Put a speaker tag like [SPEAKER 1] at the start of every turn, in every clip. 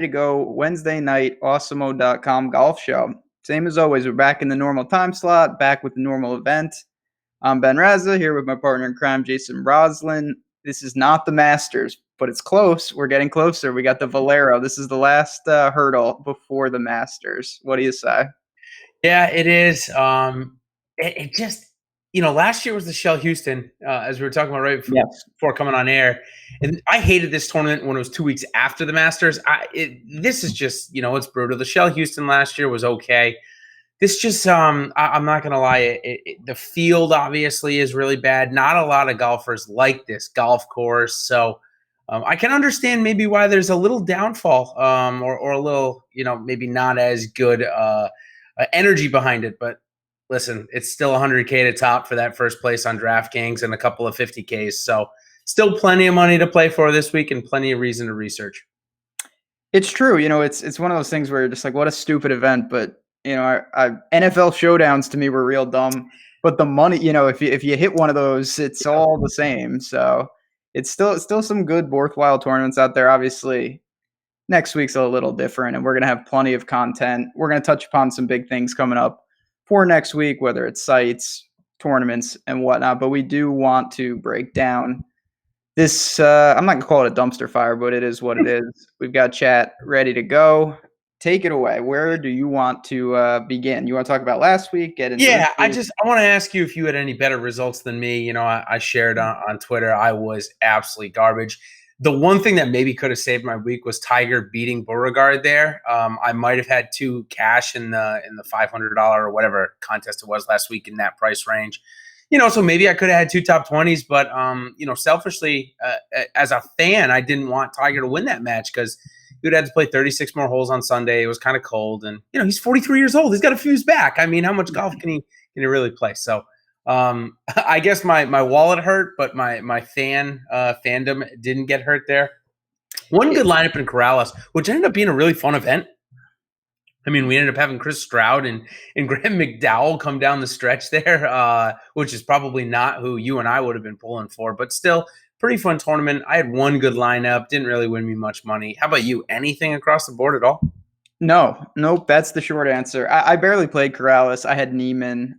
[SPEAKER 1] to go Wednesday night, awesemo.com golf show. Same as always, we're back in the normal time slot, back with the normal event. I'm Ben Raza here with my partner in crime, Jason Roslin. This is not the Masters, but it's close. We're getting closer. We got the Valero. This is the last hurdle before the Masters. What do you say?
[SPEAKER 2] Yeah, it is. It just, last year was the Shell Houston, as we were talking about before coming on air. And I hated this tournament when it was 2 weeks after the Masters. This is just, it's brutal. The Shell Houston last year was okay. This just, I'm not going to lie. The field obviously is really bad. Not a lot of golfers like this golf course. So I can understand maybe why there's a little downfall or a little, maybe not as good energy behind it. But listen, it's still 100K to top for that first place on DraftKings and a couple of 50Ks. So still plenty of money to play for this week and plenty of reason to research.
[SPEAKER 1] It's true. It's one of those things where you're just like, what a stupid event. But, NFL showdowns to me were real dumb. But the money, if you hit one of those, it's all the same. So it's still some good, worthwhile tournaments out there. Obviously, next week's a little different, and we're going to have plenty of content. We're going to touch upon some big things coming up for next week, whether it's sites, tournaments, and whatnot. But we do want to break down this. I'm not going to call it a dumpster fire, but it is what it is. We've got chat ready to go. Take it away. Where do you want to begin? You want to talk about last week?
[SPEAKER 2] I want to ask you if you had any better results than me. I shared on Twitter I was absolutely garbage. The one thing that maybe could have saved my week was Tiger beating Beauregard there. I might have had two cash in the $500 or whatever contest it was last week in that price range. So maybe I could have had two top 20s, but selfishly, as a fan, I didn't want Tiger to win that match because he would have to play 36 more holes on Sunday. It was kind of cold, and he's 43 years old. He's got a fuse back. I mean, how much golf can he really play? So I guess my wallet hurt, but my fandom didn't get hurt there. One good lineup in Corrales, which ended up being a really fun event. I mean, we ended up having Chris Stroud and Graham McDowell come down the stretch there, which is probably not who you and I would have been pulling for, but still pretty fun tournament. I had one good lineup, didn't really win me much money. How about you? Anything across the board at all?
[SPEAKER 1] Nope. That's the short answer. I barely played Corrales. I had Neiman.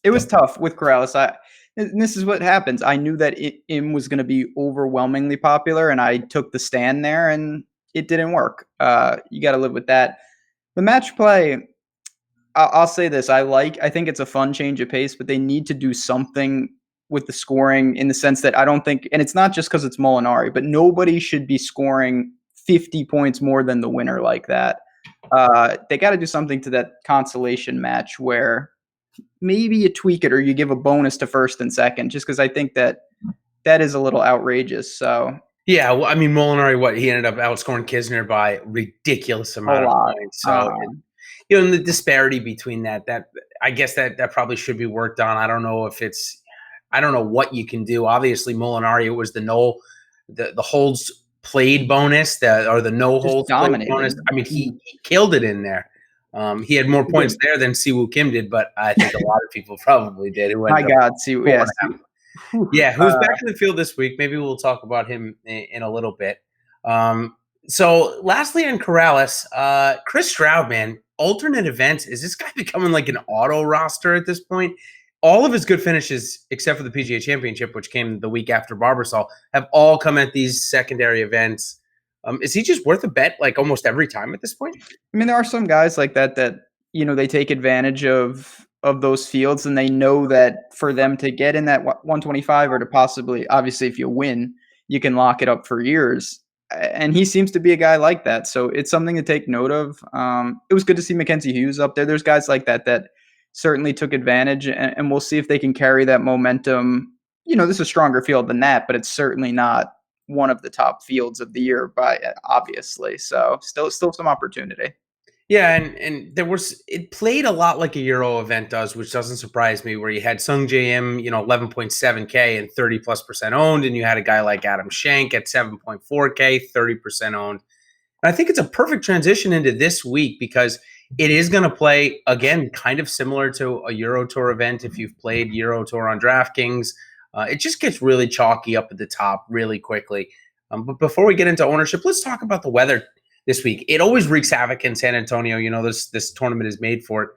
[SPEAKER 1] It was tough with Corrales. And this is what happens. I knew that Im was going to be overwhelmingly popular, and I took the stand there, and it didn't work. You got to live with that. The match play, I'll say this. I think it's a fun change of pace, but they need to do something with the scoring in the sense that I don't think, and it's not just because it's Molinari, but nobody should be scoring 50 points more than the winner like that. They got to do something to that consolation match where maybe you tweak it or you give a bonus to first and second, just because I think that is a little outrageous. So
[SPEAKER 2] yeah, well, I mean, Molinari, he ended up outscoring Kisner by a ridiculous amount of points. So, and the disparity between that I guess that probably should be worked on. I don't know what you can do. Obviously, Molinari, it was the holds played bonus, or the no holds played bonus. I mean, he killed it in there. He had more points there than Siwoo Kim did, but I think a lot of people probably did.
[SPEAKER 1] My God, Siwoo, yes.
[SPEAKER 2] Yeah, who's back in the field this week? Maybe we'll talk about him in a little bit. So lastly on Corrales, Chris Stroud, man, alternate events. Is this guy becoming like an auto roster at this point? All of his good finishes, except for the PGA Championship, which came the week after Barbasol, have all come at these secondary events. Is he just worth a bet like almost every time at this point?
[SPEAKER 1] I mean, there are some guys like that they take advantage of those fields, and they know that for them to get in that 125 or to possibly, obviously, if you win, you can lock it up for years. And he seems to be a guy like that. So it's something to take note of. It was good to see Mackenzie Hughes up there. There's guys like that certainly took advantage, and we'll see if they can carry that momentum. This is a stronger field than that, but it's certainly not one of the top fields of the year obviously. So still some opportunity.
[SPEAKER 2] Yeah, and it played a lot like a Euro event does, which doesn't surprise me, where you had Sung J M, 11.7K and 30+% owned, and you had a guy like Adam Schenk at 7.4K, 30% owned. And I think it's a perfect transition into this week because it is going to play, again, kind of similar to a Euro Tour event. If you've played Euro Tour on DraftKings, it just gets really chalky up at the top really quickly. But before we get into ownership, let's talk about the weather this week. It always wreaks havoc in San Antonio. This tournament is made for it.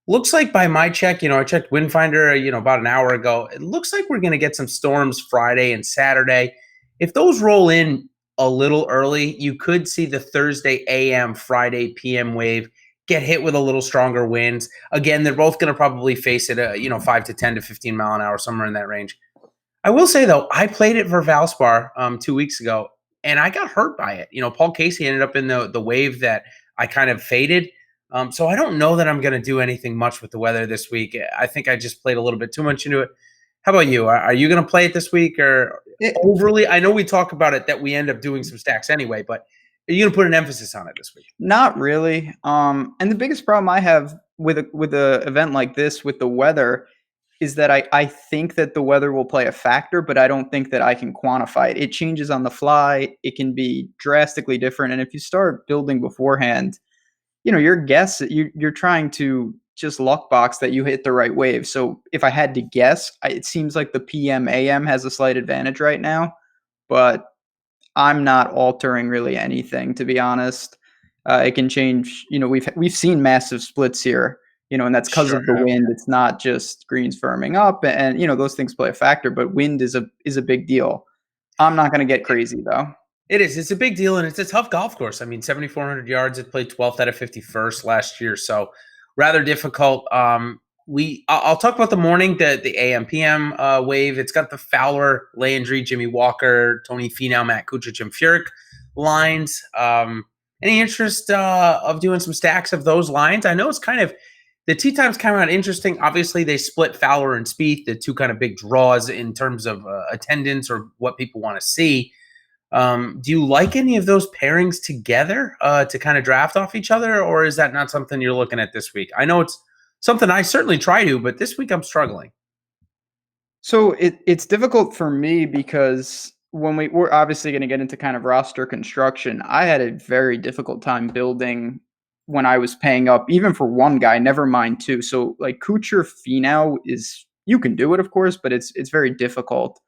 [SPEAKER 2] Looks like by my check, I checked Windfinder, about an hour ago. It looks like we're going to get some storms Friday and Saturday. If those roll in a little early, you could see the Thursday AM, Friday PM wave get hit with a little stronger winds. Again, they're both going to probably face it, 5 to 10 to 15 mile an hour, somewhere in that range. I will say, though, I played it for Valspar 2 weeks ago, and I got hurt by it. Paul Casey ended up in the wave that I kind of faded. So I don't know that I'm going to do anything much with the weather this week. I think I just played a little bit too much into it. How about you? Are you going to play it this week or overly? I know we talk about it that we end up doing some stacks anyway, but are you going to put an emphasis on it this week?
[SPEAKER 1] Not really. And the biggest problem I have with a event like this with the weather is that I think that the weather will play a factor, but I don't think that I can quantify it. It changes on the fly. It can be drastically different. And if you start building beforehand, your guess, you're trying to just luck box that you hit the right wave. So if I had to guess, it seems like the PM AM has a slight advantage right now, but I'm not altering really anything, to be honest. It can change. We've seen massive splits here, and that's because of the wind. It's not just greens firming up, and those things play a factor. But wind is a big deal. I'm not going to get crazy though.
[SPEAKER 2] It is. It's a big deal, and it's a tough golf course. I mean, 7,400 yards. It played 12th out of 51st last year, so rather difficult. I'll talk about the morning, the AM PM wave. It's got the Fowler, Landry, Jimmy Walker, Tony Finau, Matt Kuchar, Jim Furyk lines. Any interest of doing some stacks of those lines? I know it's kind of the tee times come out interesting. Obviously, they split Fowler and Spieth, the two kind of big draws in terms of attendance or what people want to see. Do you like any of those pairings together to kind of draft off each other, or is that not something you're looking at this week? I know it's something I certainly try to, but this week I'm struggling.
[SPEAKER 1] So it's difficult for me because when we're obviously going to get into kind of roster construction, I had a very difficult time building when I was paying up, even for one guy, never mind two. So like Kuchar Finau you can do it, of course, but it's very difficult.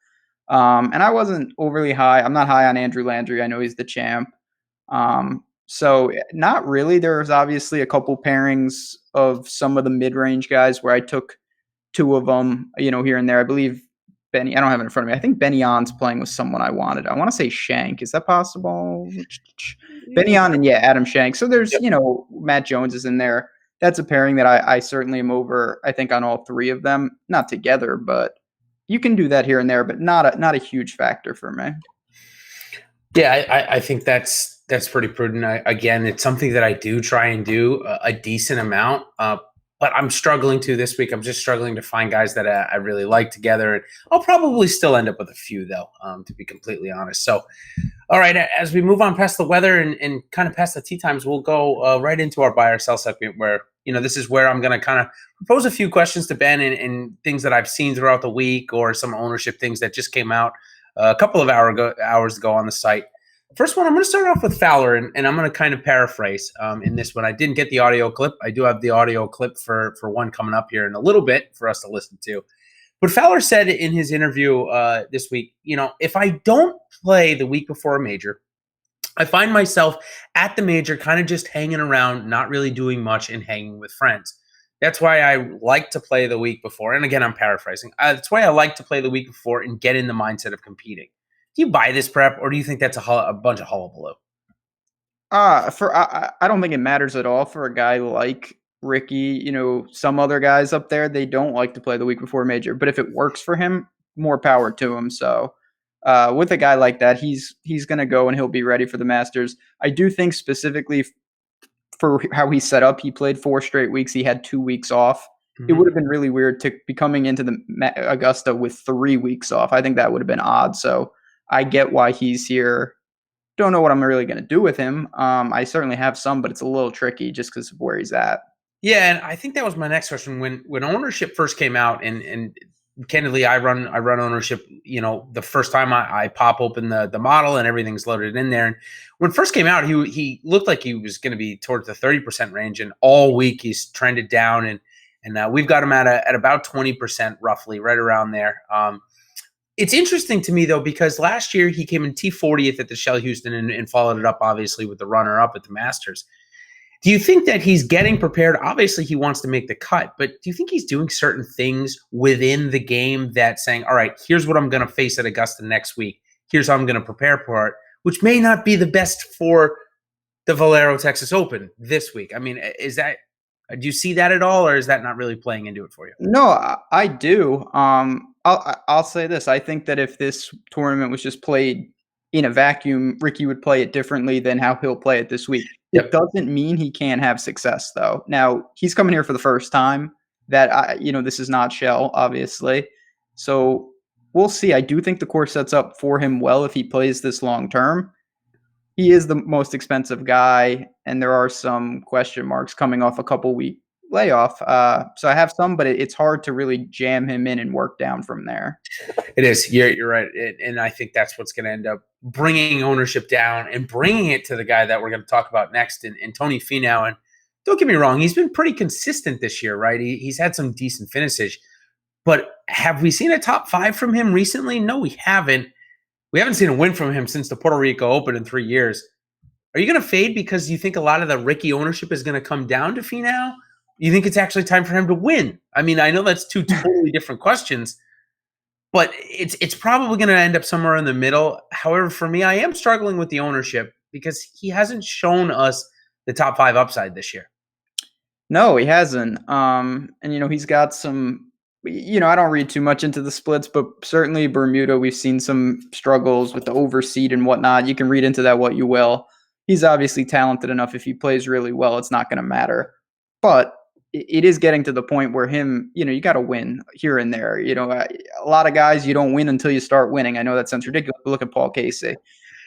[SPEAKER 1] And I wasn't overly high. I'm not high on Andrew Landry. I know he's the champ. So not really. There's obviously a couple pairings of some of the mid-range guys where I took two of them, here and there. I believe Benny, I don't have it in front of me. I think Benny On's playing with someone I wanted. I want to say Shank. Is that possible? Benny On and Adam Shank. So there's, Matt Jones is in there. That's a pairing that I certainly am over, I think, on all three of them. Not together, but you can do that here and there, but not a huge factor for me.
[SPEAKER 2] Yeah, I think that's pretty prudent. Again, it's something that I do try and do a decent amount, but I'm struggling to this week. I'm just struggling to find guys that I really like together. And I'll probably still end up with a few, though, to be completely honest. So, all right, as we move on past the weather and kind of past the tee times, we'll go right into our buy or sell segment where, this is where I'm going to kind of propose a few questions to Ben and things that I've seen throughout the week or some ownership things that just came out a couple of hours ago on the site. First one, I'm going to start off with Fowler, and I'm going to kind of paraphrase in this one. I didn't get the audio clip. I do have the audio clip for one coming up here in a little bit for us to listen to. But Fowler said in his interview this week, if I don't play the week before a major, I find myself at the major kind of just hanging around, not really doing much and hanging with friends. That's why I like to play the week before. And again, I'm paraphrasing. That's why I like to play the week before and get in the mindset of competing. Do you buy this prep, or do you think that's a bunch of hullabaloo?
[SPEAKER 1] I don't think it matters at all for a guy like Rickie. Some other guys up there, they don't like to play the week before major, but if it works for him, more power to him. So with a guy like that, he's going to go and he'll be ready for the Masters. I do think specifically for how he's set up, he played 4 straight weeks. He had 2 weeks off. Mm-hmm. It would have been really weird to be coming into the Augusta with 3 weeks off. I think that would have been odd. So I get why he's here. Don't know what I'm really going to do with him. I certainly have some, but it's a little tricky just because of where he's at.
[SPEAKER 2] Yeah, and I think that was my next question. When ownership first came out, and candidly, I run ownership. The first time I pop open the model and everything's loaded in there. And when it first came out, he looked like he was going to be towards the 30% range, and all week he's trended down, and we've got him at about 20% roughly, right around there. It's interesting to me, though, because last year he came in T40th at the Shell Houston and followed it up, obviously, with the runner-up at the Masters. Do you think that he's getting prepared? Obviously, he wants to make the cut, but do you think he's doing certain things within the game that saying, all right, here's what I'm going to face at Augusta next week. Here's how I'm going to prepare for it, which may not be the best for the Valero Texas Open this week. I mean, do you see that at all, or is that not really playing into it for you?
[SPEAKER 1] No, I do. I'll say this. I think that if this tournament was just played in a vacuum, Rickie would play it differently than how he'll play it this week.
[SPEAKER 2] Yep.
[SPEAKER 1] It doesn't mean he can't have success, though. Now, he's coming here for the first time. This is not Shell, obviously. So we'll see. I do think the course sets up for him well if he plays this long term. He is the most expensive guy, and there are some question marks coming off a couple week layoff. So I have some, but it's hard to really jam him in and work down from there.
[SPEAKER 2] It is. You're right. And I think that's what's going to end up bringing ownership down and bringing it to the guy that we're going to talk about next, and Tony Finau. And don't get me wrong, he's been pretty consistent this year, right? He's had some decent finishes. But have we seen a top 5 from him recently? No, we haven't. We haven't seen a win from him since the Puerto Rico Open in 3 years. Are you going to fade because you think a lot of the Rickie ownership is going to come down to Finau? You think it's actually time for him to win? I mean, I know that's two totally different questions, but it's probably going to end up somewhere in the middle. However, for me, I am struggling with the ownership because he hasn't shown us the top 5 upside this year.
[SPEAKER 1] No, he hasn't. And he's got some. I don't read too much into the splits, but certainly Bermuda, we've seen some struggles with the overseed and whatnot. You can read into that what you will. He's obviously talented enough. If he plays really well, it's not going to matter. But it is getting to the point where you got to win here and there. A lot of guys, you don't win until you start winning. I know that sounds ridiculous, but look at Paul Casey.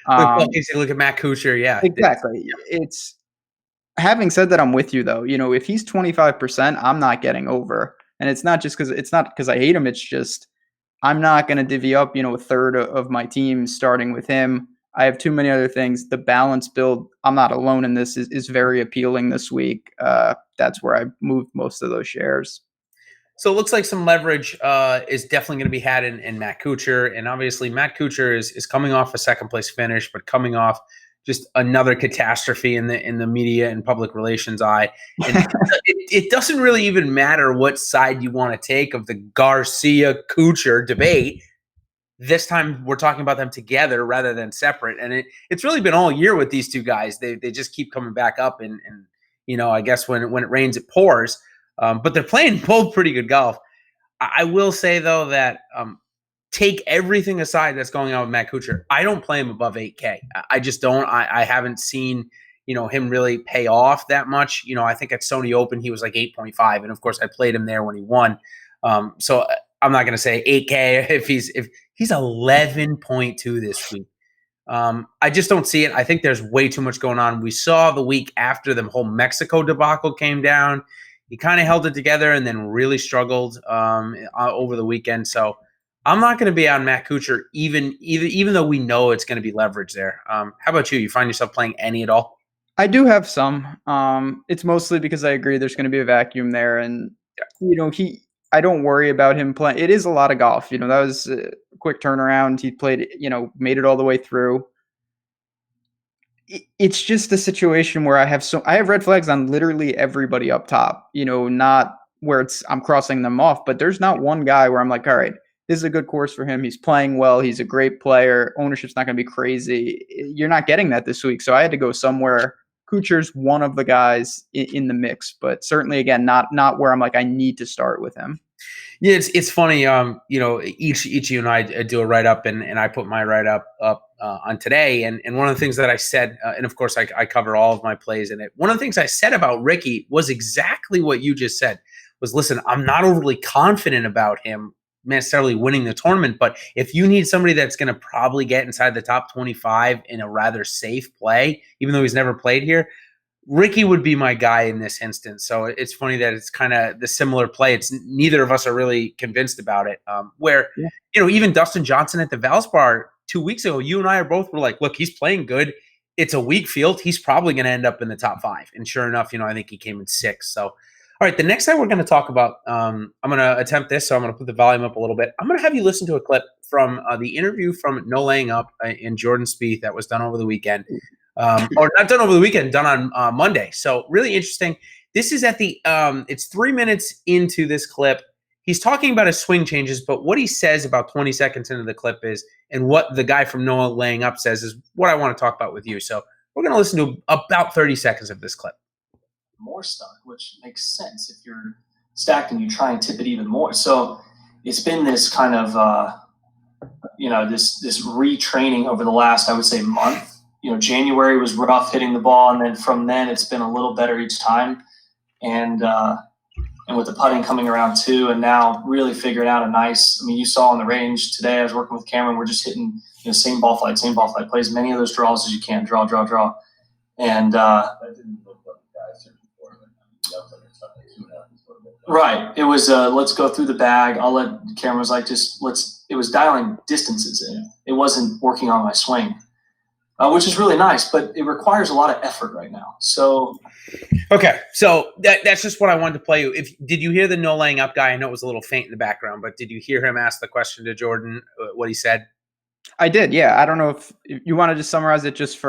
[SPEAKER 2] Look at Matt Kuchar. Yeah,
[SPEAKER 1] exactly. It's having said that, I'm with you though. If he's 25%, I'm not getting over. And it's not because I hate him. It's just I'm not going to divvy up, a third of my team starting with him. I have too many other things. The balance build, I'm not alone in this, is very appealing this week. That's where I moved most of those shares.
[SPEAKER 2] So it looks like some leverage is definitely going to be had in Matt Kuchar. And obviously Matt Kuchar is coming off a second place finish, but coming off just another catastrophe in the media and public relations eye. And it doesn't really even matter what side you want to take of the Garcia-Kuchar debate. This time we're talking about them together rather than separate. And it's really been all year with these two guys. They just keep coming back up. And I guess when it rains, it pours. But they're playing both pretty good golf. I will say, though, that take everything aside that's going on with Matt Kuchar, I don't play him above 8K. I just don't. I haven't seen, him really pay off that much. I think at Sony Open, he was like 8.5. And of course, I played him there when he won. So I'm not going to say 8K if he's 11.2 this week. I just don't see it. I think there's way too much going on. We saw the week after the whole Mexico debacle came down. He kind of held it together and then really struggled over the weekend. So I'm not going to be on Matt Kuchar, even though we know it's going to be leverage there. How about you? You find yourself playing any at all?
[SPEAKER 1] I do have some. It's mostly because I agree there's going to be a vacuum there, and I don't worry about him playing. It is a lot of golf. That was a quick turnaround. He played, made it all the way through. It's just a situation where I have red flags on literally everybody up top. Not where I'm crossing them off, but there's not one guy where I'm like, all right, this is a good course for him. He's playing well. He's a great player. Ownership's not going to be crazy. You're not getting that this week. So I had to go somewhere. Kuchar's one of the guys in the mix, but certainly, again, not where I'm like, I need to start with him.
[SPEAKER 2] Yeah, it's funny. Each of you and I do a write up, and I put my write up on today. And one of the things that I said, and of course I cover all of my plays in it. One of the things I said about Rickie was exactly what you just said. Was listen, I'm not overly confident about him necessarily winning the tournament, but if you need somebody that's going to probably get inside the top 25 in a rather safe play, even though he's never played here, Rickie would be my guy in this instance. So it's funny that it's kind of the similar play. It's neither of us are really convinced about it. Even Dustin Johnson at the Valspar 2 weeks ago, you and I were like, look, he's playing good. It's a weak field. He's probably going to end up in the top 5. And sure enough, I think he came in 6th. So All right, the next thing we're going to talk about, I'm going to attempt this, so I'm going to put the volume up a little bit. I'm going to have you listen to a clip from the interview from No Laying Up in Jordan Spieth that was done over the weekend. Or not done over the weekend, done on Monday. So really interesting. This is at the, it's 3 minutes into this clip. He's talking about his swing changes, but what he says about 20 seconds into the clip is, and what the guy from No Laying Up says is what I want to talk about with you. So we're going to listen to about 30 seconds of this clip.
[SPEAKER 3] More stuck, which makes sense if you're stacked and you try and tip it even more. So it's been this kind of, this retraining over the last, I would say, month. January was rough hitting the ball, and then from then it's been a little better each time. And with the putting coming around too, and now really figuring out a nice. I mean, you saw on the range today. I was working with Cameron. We're just hitting same ball flight. Play as many of those draws as you can. Draw, and. Right. It was let's go through the bag. I'll let Cameron was like, it was dialing distances in. It wasn't working on my swing, which is really nice, but it requires a lot of effort right now. So
[SPEAKER 2] okay. So that's just what I wanted to play you. Did you hear the No Laying Up guy? I know it was a little faint in the background, but did you hear him ask the question to Jordan, what he said?
[SPEAKER 1] I did, yeah. I don't know if you want to just summarize it just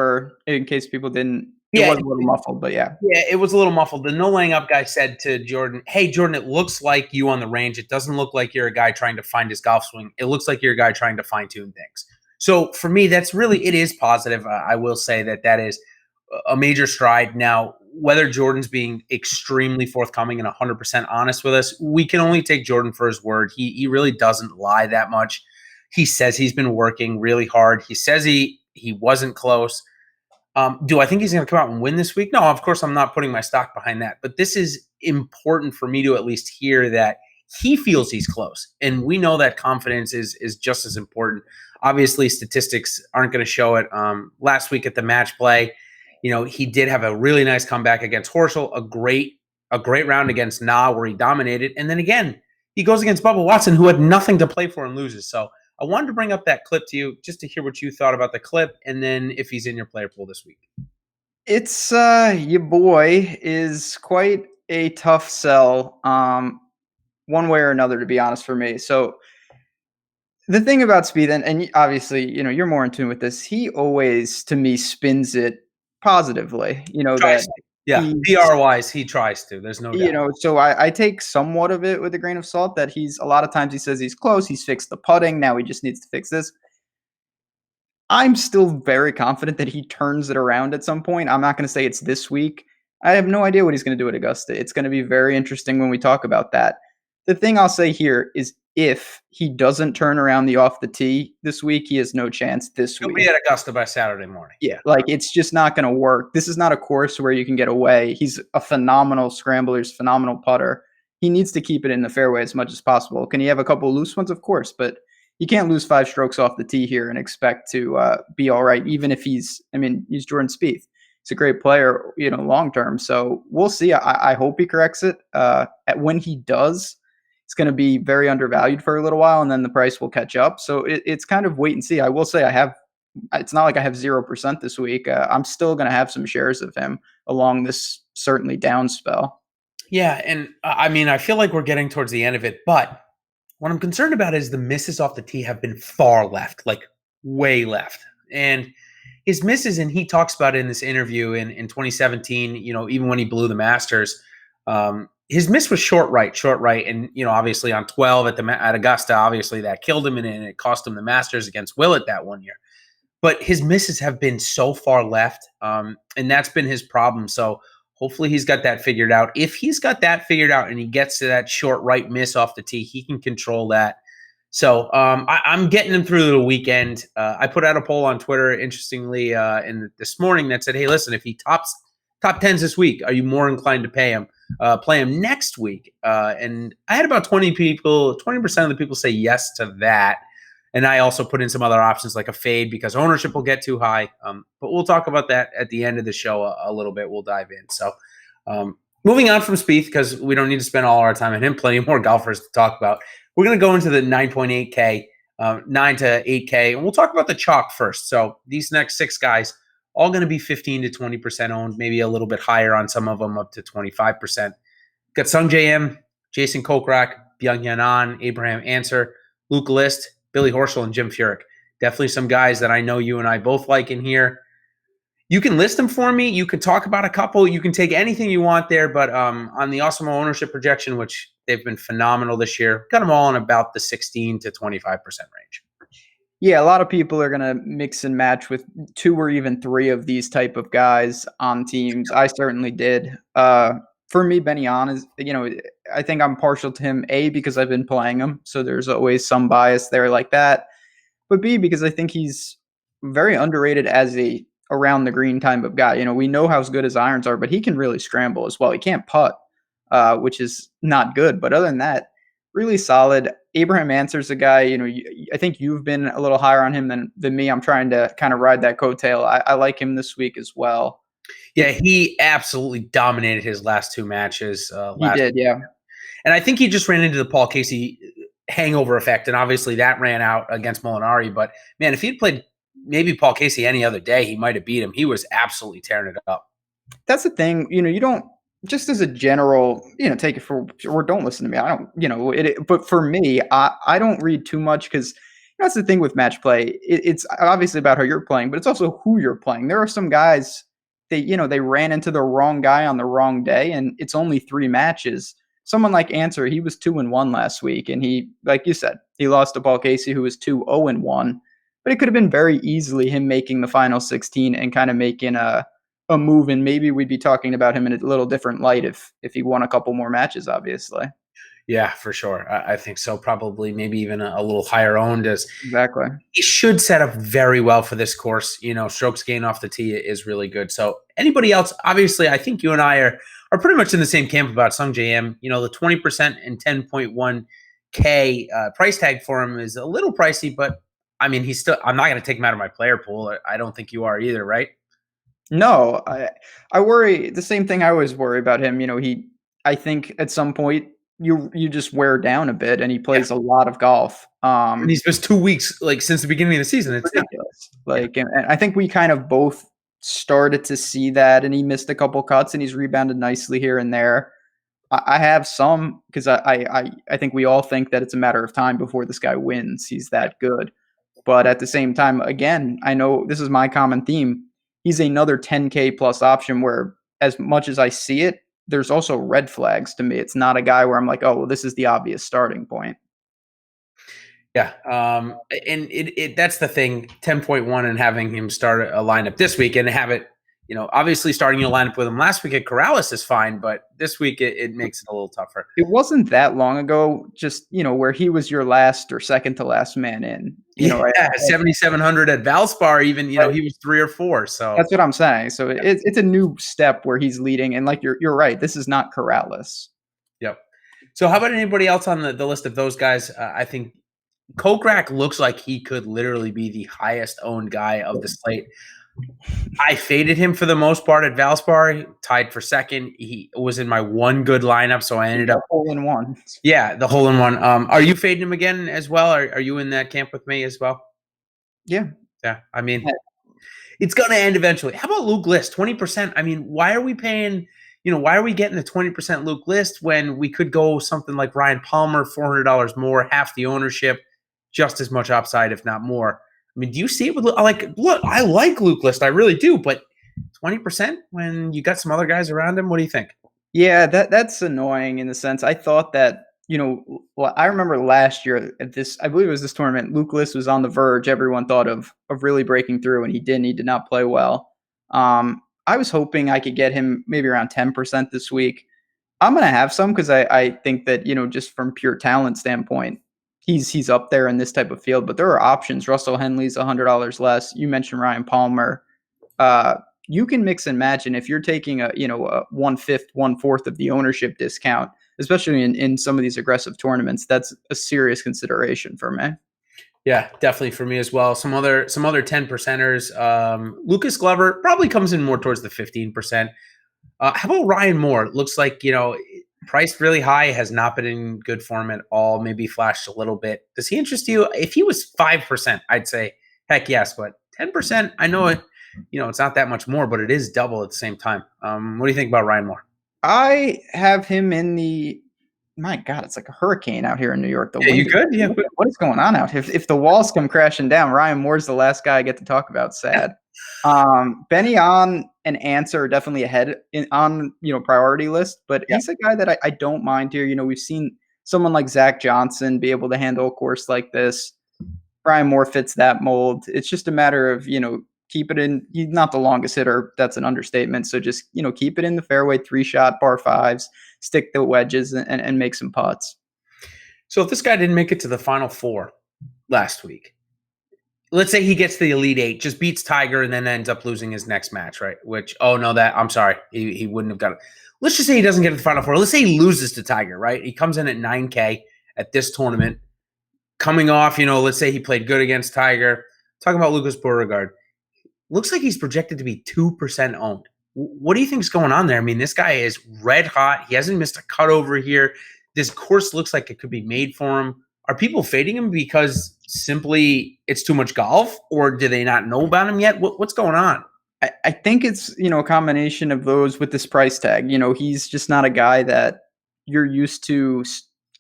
[SPEAKER 1] in case people didn't. It was a little muffled, but yeah.
[SPEAKER 2] Yeah, it was a little muffled. The No Laying Up guy said to Jordan, hey, Jordan, it looks like you on the range. It doesn't look like you're a guy trying to find his golf swing. It looks like you're a guy trying to fine-tune things. So for me, it is positive. I will say that is a major stride. Now, whether Jordan's being extremely forthcoming and 100% honest with us, we can only take Jordan for his word. He really doesn't lie that much. He says he's been working really hard. He says he wasn't close. Do I think he's going to come out and win this week? No, of course, I'm not putting my stock behind that. But this is important for me to at least hear that he feels he's close. And we know that confidence is just as important. Obviously, statistics aren't going to show it. Last week at the match play, he did have a really nice comeback against Horschel, a great round against Na where he dominated. And then again, he goes against Bubba Watson, who had nothing to play for and loses. So I wanted to bring up that clip to you just to hear what you thought about the clip, and then if he's in your player pool this week.
[SPEAKER 1] It's your boy is quite a tough sell, one way or another, to be honest, for me. So the thing about Spieth, and obviously, you're more in tune with this. He always, to me, spins it positively.
[SPEAKER 2] Yeah, PR wise, he tries to. There's no doubt.
[SPEAKER 1] So I take somewhat of it with a grain of salt that a lot of times he says he's close. He's fixed the putting. Now he just needs to fix this. I'm still very confident that he turns it around at some point. I'm not going to say it's this week. I have no idea what he's going to do at Augusta. It's going to be very interesting when we talk about that. The thing I'll say here is if he doesn't turn around the off the tee this week, he has no chance this week.
[SPEAKER 2] He'll be at Augusta by Saturday morning.
[SPEAKER 1] Yeah, it's just not going to work. This is not a course where you can get away. He's a phenomenal scrambler, he's a phenomenal putter. He needs to keep it in the fairway as much as possible. Can he have a couple of loose ones? Of course, but you can't lose 5 strokes off the tee here and expect to be all right, even if he's Jordan Spieth. He's a great player, long term. So we'll see. I hope he corrects it. When he does, it's going to be very undervalued for a little while, and then the price will catch up. So it's kind of wait and see. I will say it's not like I have 0% this week. I'm still going to have some shares of him along this certainly down spell.
[SPEAKER 2] Yeah, and I feel like we're getting towards the end of it, but what I'm concerned about is the misses off the tee have been far left, like way left. And his misses, and he talks about it in this interview in 2017, even when he blew the Masters, his miss was short right. And, obviously on 12 at Augusta, obviously that killed him and it cost him the Masters against Willett that one year. But his misses have been so far left, and that's been his problem. So hopefully he's got that figured out. If he's got that figured out and he gets to that short right miss off the tee, he can control that. So I'm getting him through the weekend. I put out a poll on Twitter, interestingly, this morning that said, hey, listen, if he top 10s this week, are you more inclined to play him next week? And I had about 20% of the people say yes to that. And I also put in some other options like a fade because ownership will get too high. But we'll talk about that at the end of the show a little bit. We'll dive in. So moving on from Spieth, because we don't need to spend all our time on him, plenty more golfers to talk about. We're going to go into the 9.8K, 9 to 8K, and we'll talk about the chalk first. So these next 6 guys, all going to be 15 to 20% owned, maybe a little bit higher on some of them, up to 25%. Got Sung J.M., Jason Kokrak, Byung Hyun An, Abraham Answer, Luke List, Billy Horschel, and Jim Furyk. Definitely some guys that I know you and I both like in here. You can list them for me. You can talk about a couple. You can take anything you want there. But on the Awesemo ownership projection, which they've been phenomenal this year, got them all in about the 16 to 25% range.
[SPEAKER 1] Yeah, a lot of people are going to mix and match with 2 or even 3 of these type of guys on teams. I certainly did. For me, Benny On is, I think I'm partial to him, A, because I've been playing him. So there's always some bias there like that. But B, because I think he's very underrated as a around the green type of guy. We know how good his irons are, but he can really scramble as well. He can't putt, which is not good. But other than that, really solid. Abraham Answer's a guy, I think you've been a little higher on him than me. I'm trying to kind of ride that coattail. I like him this week as well.
[SPEAKER 2] Yeah, he absolutely dominated his last 2 matches.
[SPEAKER 1] He did, yeah.
[SPEAKER 2] And I think he just ran into the Paul Casey hangover effect, and obviously that ran out against Molinari. But, man, if he'd played maybe Paul Casey any other day, he might have beat him. He was absolutely tearing it up. That's
[SPEAKER 1] the thing. You don't – just as a general, take it for or don't listen to me. I don't, but for me, I don't read too much because that's the thing with match play. It's obviously about how you're playing, but it's also who you're playing. There are some guys they ran into the wrong guy on the wrong day, and it's only 3 matches. Someone like Answer, he was 2-1 last week, and he, like you said, he lost to Paul Casey, who was 2-0-1. But it could have been very easily him making the final 16 and kind of making a move, and maybe we'd be talking about him in a little different light if he won a couple more matches, obviously.
[SPEAKER 2] Yeah, for sure. I think so. Probably maybe even a little higher owned as
[SPEAKER 1] exactly.
[SPEAKER 2] He should set up very well for this course. Strokes gained off the tee is really good. So anybody else, obviously, I think you and I are pretty much in the same camp about Sung JM. The 20% and 10.1K price tag for him is a little pricey, but I mean, I'm not going to take him out of my player pool. I don't think you are either, right?
[SPEAKER 1] No, I worry the same thing I always worry about him. I think at some point you just wear down a bit, and he plays a lot of golf.
[SPEAKER 2] And he's missed 2 weeks, since the beginning of the season. It's
[SPEAKER 1] ridiculous. And I think we kind of both started to see that, and he missed a couple cuts, and he's rebounded nicely here and there. I have some because I think we all think that it's a matter of time before this guy wins. He's that good. But at the same time, again, I know this is my common theme. He's another 10K plus option where, as much as I see it, there's also red flags to me. It's not a guy where I'm like, oh, well, this is the obvious starting point.
[SPEAKER 2] Yeah. And that's the thing, 10.1 and having him start a lineup this week and have it, obviously starting your lineup with him last week at Corrales is fine, but this week it makes it a little tougher.
[SPEAKER 1] It wasn't that long ago, just, where he was your last or second to last man in.
[SPEAKER 2] 7,700 at Valspar, even, he was 3 or 4. So
[SPEAKER 1] that's what I'm saying. So it's a new step where he's leading. And like, you're right. This is not Corrales.
[SPEAKER 2] Yep. So how about anybody else on the list of those guys? I think Kokrak looks like he could literally be the highest owned guy of the slate. I faded him for the most part at Valspar, tied for second. He was in my one good lineup, so I ended up
[SPEAKER 1] hole-in-one.
[SPEAKER 2] Yeah, the hole-in-one. Are you fading him again as well? Are you in that camp with me as well?
[SPEAKER 1] Yeah.
[SPEAKER 2] Yeah. I mean, it's going to end eventually. How about Luke List, 20%? I mean, why are we paying, why are we getting the 20% Luke List when we could go something like Ryan Palmer, $400 more, half the ownership, just as much upside, if not more? I mean, do you see it with look? I like Luke List, I really do, but 20% when you got some other guys around him, what do you think?
[SPEAKER 1] Yeah, that's annoying in the sense I thought that, I remember last year at this, I believe it was this tournament, Luke List was on the verge. Everyone thought of really breaking through, and he didn't. He did not play well. I was hoping I could get him maybe around 10% this week. I'm going to have some because I think that, just from pure talent standpoint, he's up there in this type of field, but there are options. Russell Henley's $100 less. You mentioned Ryan Palmer. You can mix and match, and if you're taking a 1/5, 1/4 of the ownership discount, especially in some of these aggressive tournaments, that's a serious consideration for me.
[SPEAKER 2] Yeah, definitely for me as well. Some other 10%ers. Lucas Glover probably comes in more towards the 15%. How about Ryan Moore? Looks like priced really high, has not been in good form at all, maybe flashed a little bit. Does he interest you? If he was 5%, I'd say, heck yes. But 10%, I know it, it's not that much more, but it is double at the same time. What do you think about Ryan Moore?
[SPEAKER 1] I have him in the. My God, it's like a hurricane out here in New York. The
[SPEAKER 2] Yeah, you
[SPEAKER 1] wind.
[SPEAKER 2] good? Yeah.
[SPEAKER 1] What is going on out here? If the walls come crashing down, Ryan Moore's the last guy I get to talk about. Sad. Benny on and Answer are definitely ahead on priority list, but he's a guy that I don't mind here. We've seen someone like Zach Johnson be able to handle a course like this. Ryan Moore fits that mold. It's just a matter of keep it in. He's not the longest hitter. That's an understatement. So just keep it in the fairway, 3-shot par fives, stick the wedges, and make some putts.
[SPEAKER 2] So if this guy didn't make it to the Final Four last week, let's say he gets to the Elite Eight, just beats Tiger, and then ends up losing his next match, right? I'm sorry, he wouldn't have got it. Let's just say he doesn't get to the Final Four. Let's say he loses to Tiger, right? He comes in at 9K at this tournament, coming off, let's say he played good against Tiger. Talking about Lucas Beauregard, looks like he's projected to be 2% owned. What do you think is going on there? I mean, this guy is red hot. He hasn't missed a cut over here. This course looks like it could be made for him. Are people fading him because simply it's too much golf, or do they not know about him yet? What's going on?
[SPEAKER 1] I think it's, a combination of those with this price tag. He's just not a guy that you're used to.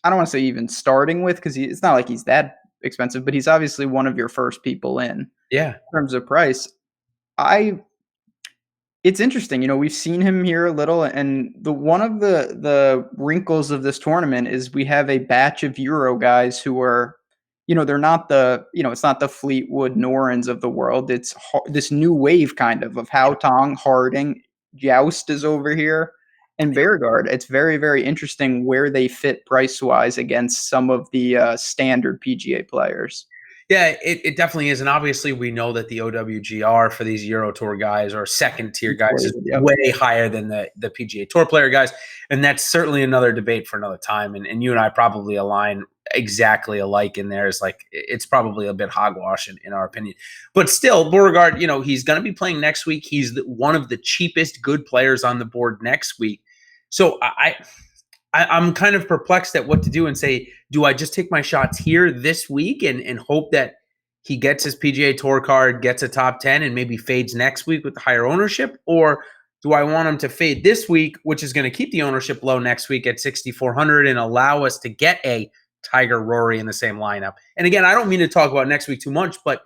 [SPEAKER 1] I don't want to say even starting with, because it's not like he's that expensive, but he's obviously one of your first people in.
[SPEAKER 2] Yeah.
[SPEAKER 1] In terms of price, it's interesting. We've seen him here a little, and one of the wrinkles of this tournament is we have a batch of Euro guys who are, they're not it's not the Fleetwood Norins of the world. It's this new wave kind of Hao Tong, Harding, Joust is over here, and Beauregard. It's very, very interesting where they fit price-wise against some of the standard PGA players.
[SPEAKER 2] Yeah, it definitely is. And obviously we know that the OWGR for these Euro Tour guys or second tier guys is way higher than the PGA Tour player guys. And that's certainly another debate for another time. And you and I probably align exactly alike in there. Is like, it's probably a bit hogwash in our opinion. But still, Beauregard, he's going to be playing next week. He's one of the cheapest good players on the board next week. So I'm kind of perplexed at what to do and say, do I just take my shots here this week and hope that he gets his PGA Tour card, gets a top 10, and maybe fades next week with the higher ownership? Or do I want him to fade this week, which is going to keep the ownership low next week at 6,400 and allow us to get a Tiger Rory in the same lineup? And again, I don't mean to talk about next week too much, but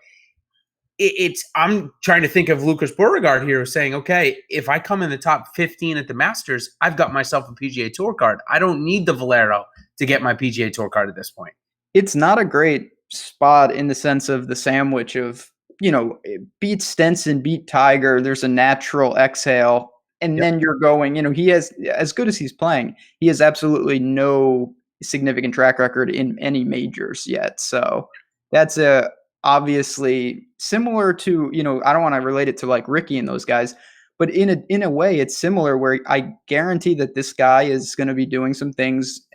[SPEAKER 2] I'm trying to think of Lucas Beauregard here saying, okay, if I come in the top 15 at the Masters, I've got myself a PGA Tour card. I don't need the Valero to get my PGA Tour card at this point.
[SPEAKER 1] It's not a great spot in the sense of the sandwich of, beat Stenson, beat Tiger. There's a natural exhale. And then you're going, he has, as good as he's playing, he has absolutely no significant track record in any majors yet. So that's obviously similar to, I don't want to relate it to like Rickie and those guys, but in a way it's similar where I guarantee that this guy is going to be doing some things,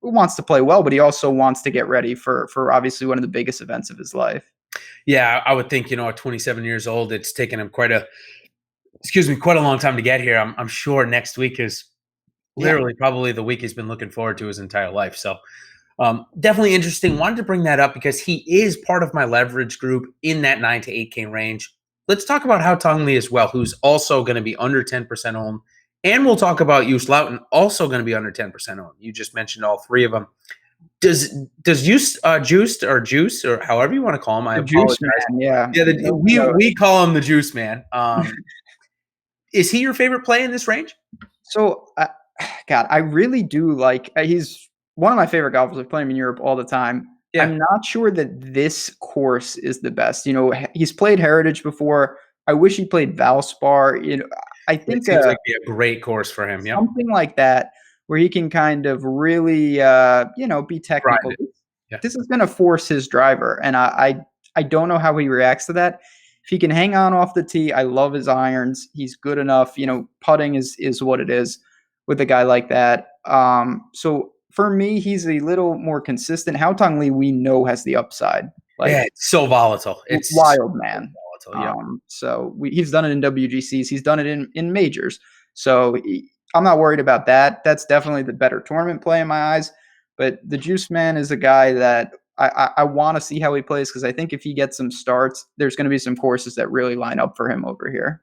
[SPEAKER 1] wants to play well, but he also wants to get ready for obviously one of the biggest events of his life.
[SPEAKER 2] Yeah, I would think, at 27 years old, it's taken him quite a long time to get here. I'm sure next week is literally probably the week he's been looking forward to his entire life. So definitely interesting. Wanted to bring that up because he is part of my leverage group in that 9 to 8K range. Let's talk about Hao Tong Lee as well, who's also going to be under 10% owned. And we'll talk about Yus Lauten, also going to be under 10% owned. You just mentioned all three of them. Does Juice or however you want to call him, I apologize.
[SPEAKER 1] Man, yeah.
[SPEAKER 2] We call him the Juice Man. Is he your favorite play in this range?
[SPEAKER 1] So, God, I really do like. He's one of my favorite golfers. I play him in Europe all the time. Yeah. I'm not sure that this course is the best. He's played Heritage before. I wish he played Valspar. I think
[SPEAKER 2] it seems like be a great course for him. Yep.
[SPEAKER 1] Something like that where he can kind of really, be technical. Yeah. This is going to force his driver, and I don't know how he reacts to that. If he can hang on off the tee, I love his irons. He's good enough. Putting is what it is with a guy like that. So for me, he's a little more consistent. Hao Tong Lee, we know, has the upside.
[SPEAKER 2] It's so volatile.
[SPEAKER 1] It's wild, man.
[SPEAKER 2] So volatile, yeah.
[SPEAKER 1] So he's done it in WGCs. He's done it in majors. So I'm not worried about that. That's definitely the better tournament play in my eyes. But the Juice Man is a guy that I want to see how he plays, because I think if he gets some starts, there's going to be some courses that really line up for him over here.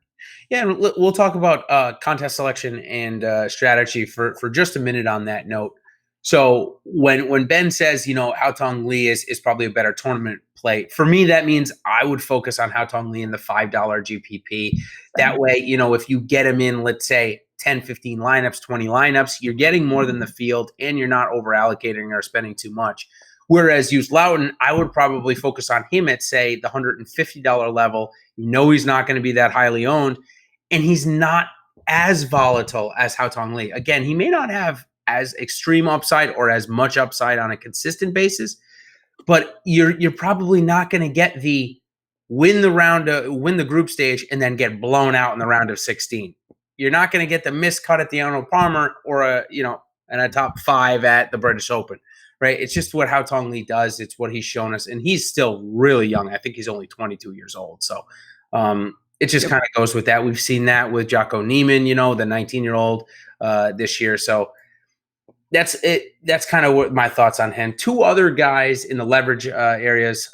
[SPEAKER 2] Yeah, and we'll talk about contest selection and strategy for just a minute on that note. So when Ben says, Haotong Li is probably a better tournament play, for me, that means I would focus on Haotong Li in the $5 GPP. That way, if you get him in, let's say, 10, 15 lineups, 20 lineups, you're getting more than the field and you're not over allocating or spending too much. Whereas Hughes Loudon, I would probably focus on him at, say, the $150 level. He's not going to be that highly owned, and he's not as volatile as Haotong Li. Again, he may not have as extreme upside or as much upside on a consistent basis, but you're probably not going to get the win the group stage and then get blown out in the round of 16. You're not going to get the missed cut at the Arnold Palmer or a top 5 at the British Open. Right, it's just what Haotong Li does. It's what he's shown us, and he's still really young. I think he's only 22 years old. So it just kind of goes with that. We've seen that with Jocko Niemann, the 19-year-old this year. So that's it. That's kind of what my thoughts on him. 2 other guys in the leverage areas: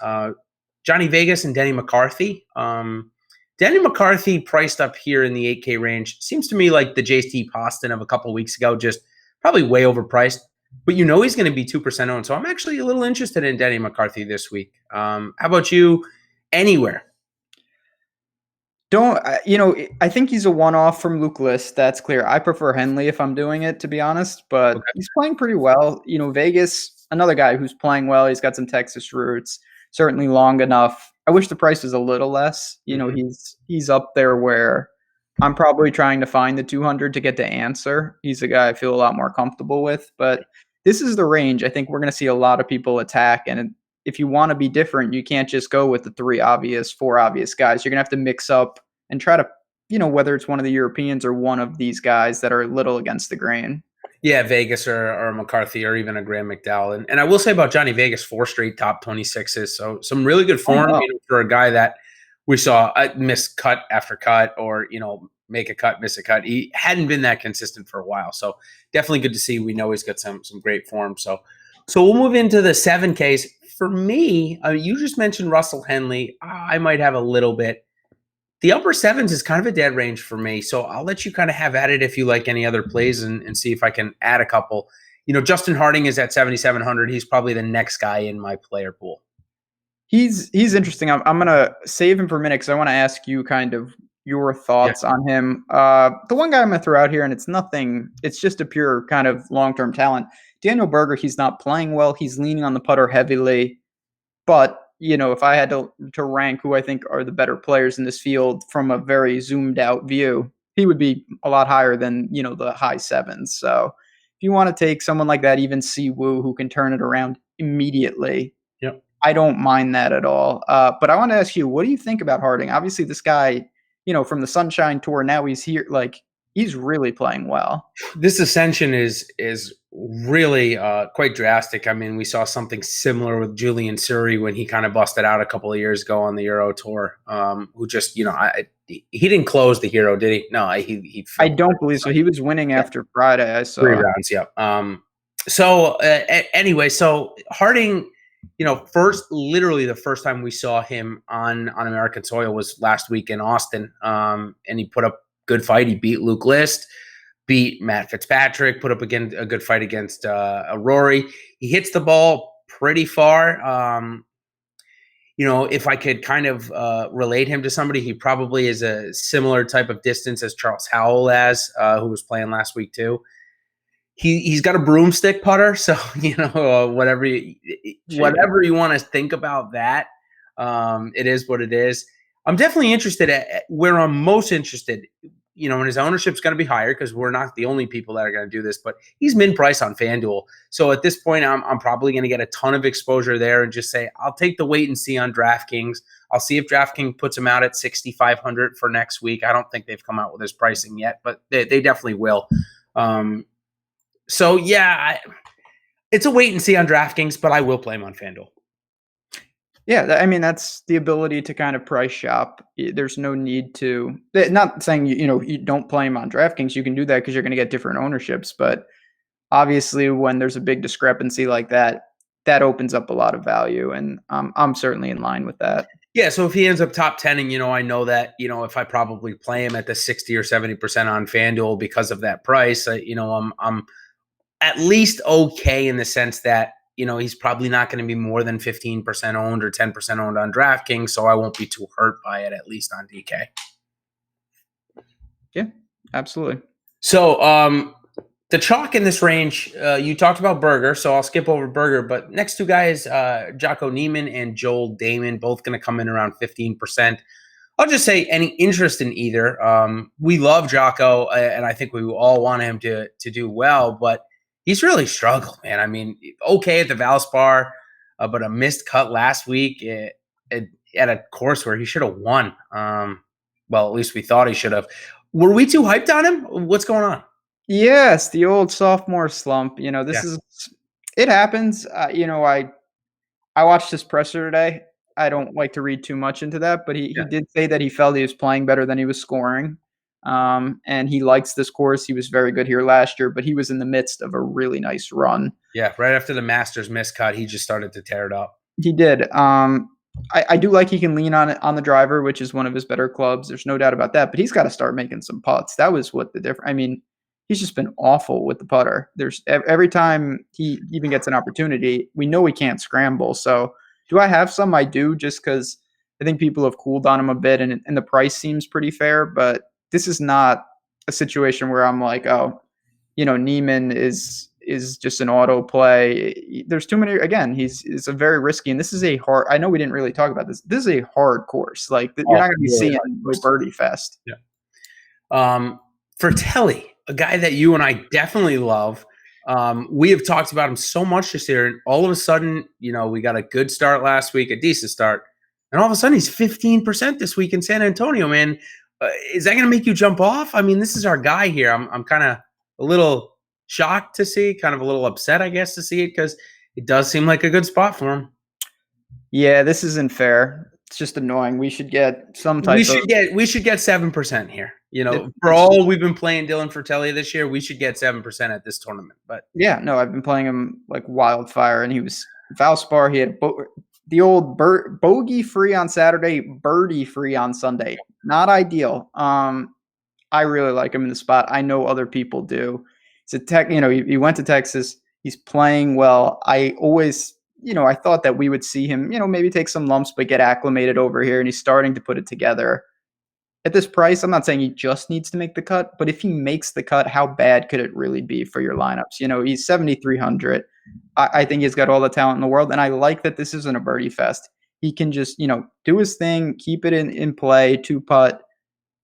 [SPEAKER 2] Johnny Vegas and Denny McCarthy. Denny McCarthy priced up here in the 8K range. Seems to me like the JT Poston of a couple of weeks ago, just probably way overpriced. But he's going to be 2% owned. So I'm actually a little interested in Denny McCarthy this week. How about you? Anywhere?
[SPEAKER 1] I think he's a one-off from Luke List. That's clear. I prefer Henley if I'm doing it, to be honest. But He's playing pretty well. Vegas, another guy who's playing well. He's got some Texas roots. Certainly long enough. I wish the price was a little less. He's up there where I'm probably trying to find the 200 to get to answer. He's a guy I feel a lot more comfortable with, but this is the range. I think we're going to see a lot of people attack. And if you want to be different, you can't just go with the 4 obvious guys. You're going to have to mix up and try to, whether it's one of the Europeans or one of these guys that are a little against the grain.
[SPEAKER 2] Yeah, Vegas or McCarthy or even a Graham McDowell. And I will say about Johnny Vegas, 4 straight top 26s. So some really good form for a guy that we saw miss cut after cut or, make a cut, miss a cut. He hadn't been that consistent for a while. So definitely good to see. We know he's got some great form. So we'll move into the 7Ks. For me, you just mentioned Russell Henley. I might have a little bit. The upper 7s is kind of a dead range for me. So I'll let you kind of have at it if you like any other plays and see if I can add a couple. Justin Harding is at 7,700. He's probably the next guy in my player pool.
[SPEAKER 1] He's interesting. I'm going to save him for a minute because I want to ask you kind of your thoughts on him. The one guy I'm going to throw out here, and it's just a pure kind of long-term talent. Daniel Berger, he's not playing well. He's leaning on the putter heavily. But, if I had to rank who I think are the better players in this field from a very zoomed out view, he would be a lot higher than, the high 7s. So if you want to take someone like that, even Si Woo, who can turn it around immediately, I don't mind that at all. But I want to ask you, what do you think about Harding? Obviously, this guy, from the Sunshine Tour, now he's here. Like, he's really playing well.
[SPEAKER 2] This ascension is really quite drastic. I mean, we saw something similar with Julian Suri when he kind of busted out a couple of years ago on the Euro Tour. Who just, he didn't close the Hero, did he? No, he.
[SPEAKER 1] I don't believe so. He was winning after Friday. I saw
[SPEAKER 2] 3 rounds. Yeah. Anyway, so Harding. Literally the first time we saw him on American soil was last week in Austin. And he put up a good fight. He beat Luke List, beat Matt Fitzpatrick, put up again a good fight against Rory. He hits the ball pretty far. If I could kind of relate him to somebody, he probably is a similar type of distance as Charles Howell who was playing last week too. He's got a broomstick putter, so whatever you want to think about that, it is what it is. I'm definitely interested at where I'm most interested. And his ownership's going to be higher because we're not the only people that are going to do this. But he's mid-price on FanDuel, so at this point, I'm probably going to get a ton of exposure there and just say I'll take the wait and see on DraftKings. I'll see if DraftKings puts him out at 6,500 for next week. I don't think they've come out with his pricing yet, but they definitely will. So, yeah, it's a wait and see on DraftKings, but I will play him on FanDuel.
[SPEAKER 1] Yeah, I mean, that's the ability to kind of price shop. There's no need to – not saying, you don't play him on DraftKings. You can do that because you're going to get different ownerships. But obviously, when there's a big discrepancy like that, that opens up a lot of value. And I'm certainly in line with that.
[SPEAKER 2] Yeah, so if he ends up top 10, and I know that if I probably play him at the 60 or 70% on FanDuel because of that price, I'm at least okay in the sense that he's probably not going to be more than 15% owned or 10% owned on DraftKings, so I won't be too hurt by it, at least on DK.
[SPEAKER 1] Yeah, absolutely.
[SPEAKER 2] So the chalk in this range, you talked about Berger, so I'll skip over Berger, but next two guys, Jocko Niemann and Joel Damon, both going to come in around 15%. I'll just say any interest in either. We love Jocko, and I think we all want him to do well, but he's really struggled, man. I mean, okay at the Valspar, but a missed cut last week at a course where he should have won. Well, at least we thought he should have. Were we too hyped on him? What's going on?
[SPEAKER 1] Yes, the old sophomore slump. It happens. I watched his presser today. I don't like to read too much into that, but he did say that he felt he was playing better than he was scoring. And he likes this course. He was very good here last year, but he was in the midst of a really nice run.
[SPEAKER 2] Yeah, right after the Masters miscut, he just started to tear it up.
[SPEAKER 1] He did. I do like he can lean on the driver, which is one of his better clubs. There's no doubt about that. But he's got to start making some putts. That was what the difference. I mean, he's just been awful with the putter. There's every time he even gets an opportunity, we know he can't scramble. So do I have some? I do, just because I think people have cooled on him a bit, and the price seems pretty fair. But this is not a situation where I'm like, oh, Niemann is just an auto play. There's too many. Again, he's a very risky, and this is a hard. I know we didn't really talk about this. This is a hard course. Like you're not going to be seeing a birdie fest.
[SPEAKER 2] Yeah. For Telly, a guy that you and I definitely love. We have talked about him so much this year, and all of a sudden, we got a good start last week, a decent start, and all of a sudden he's 15% this week in San Antonio. Man, is that going to make you jump off? I mean, this is our guy here. I'm kind of a little shocked to see, kind of a little upset, I guess, to see it, because it does seem like a good spot for him.
[SPEAKER 1] Yeah, this isn't fair. It's just annoying. We should get some type. We should
[SPEAKER 2] get 7% here. For all we've been playing Dylan Fratelli this year, we should get 7% at this tournament. But
[SPEAKER 1] yeah, no, I've been playing him like wildfire, and he was Valspar. He had the old bogey free on Saturday, birdie free on Sunday. Not ideal. I really like him in the spot. I know other people do. It's he went to Texas. He's playing well. I always, I thought that we would see him, maybe take some lumps, but get acclimated over here. And he's starting to put it together. At this price, I'm not saying he just needs to make the cut, but if he makes the cut, how bad could it really be for your lineups? He's 7,300. I think he's got all the talent in the world. And I like that this isn't a birdie fest. He can just, do his thing, keep it in play, 2-putt,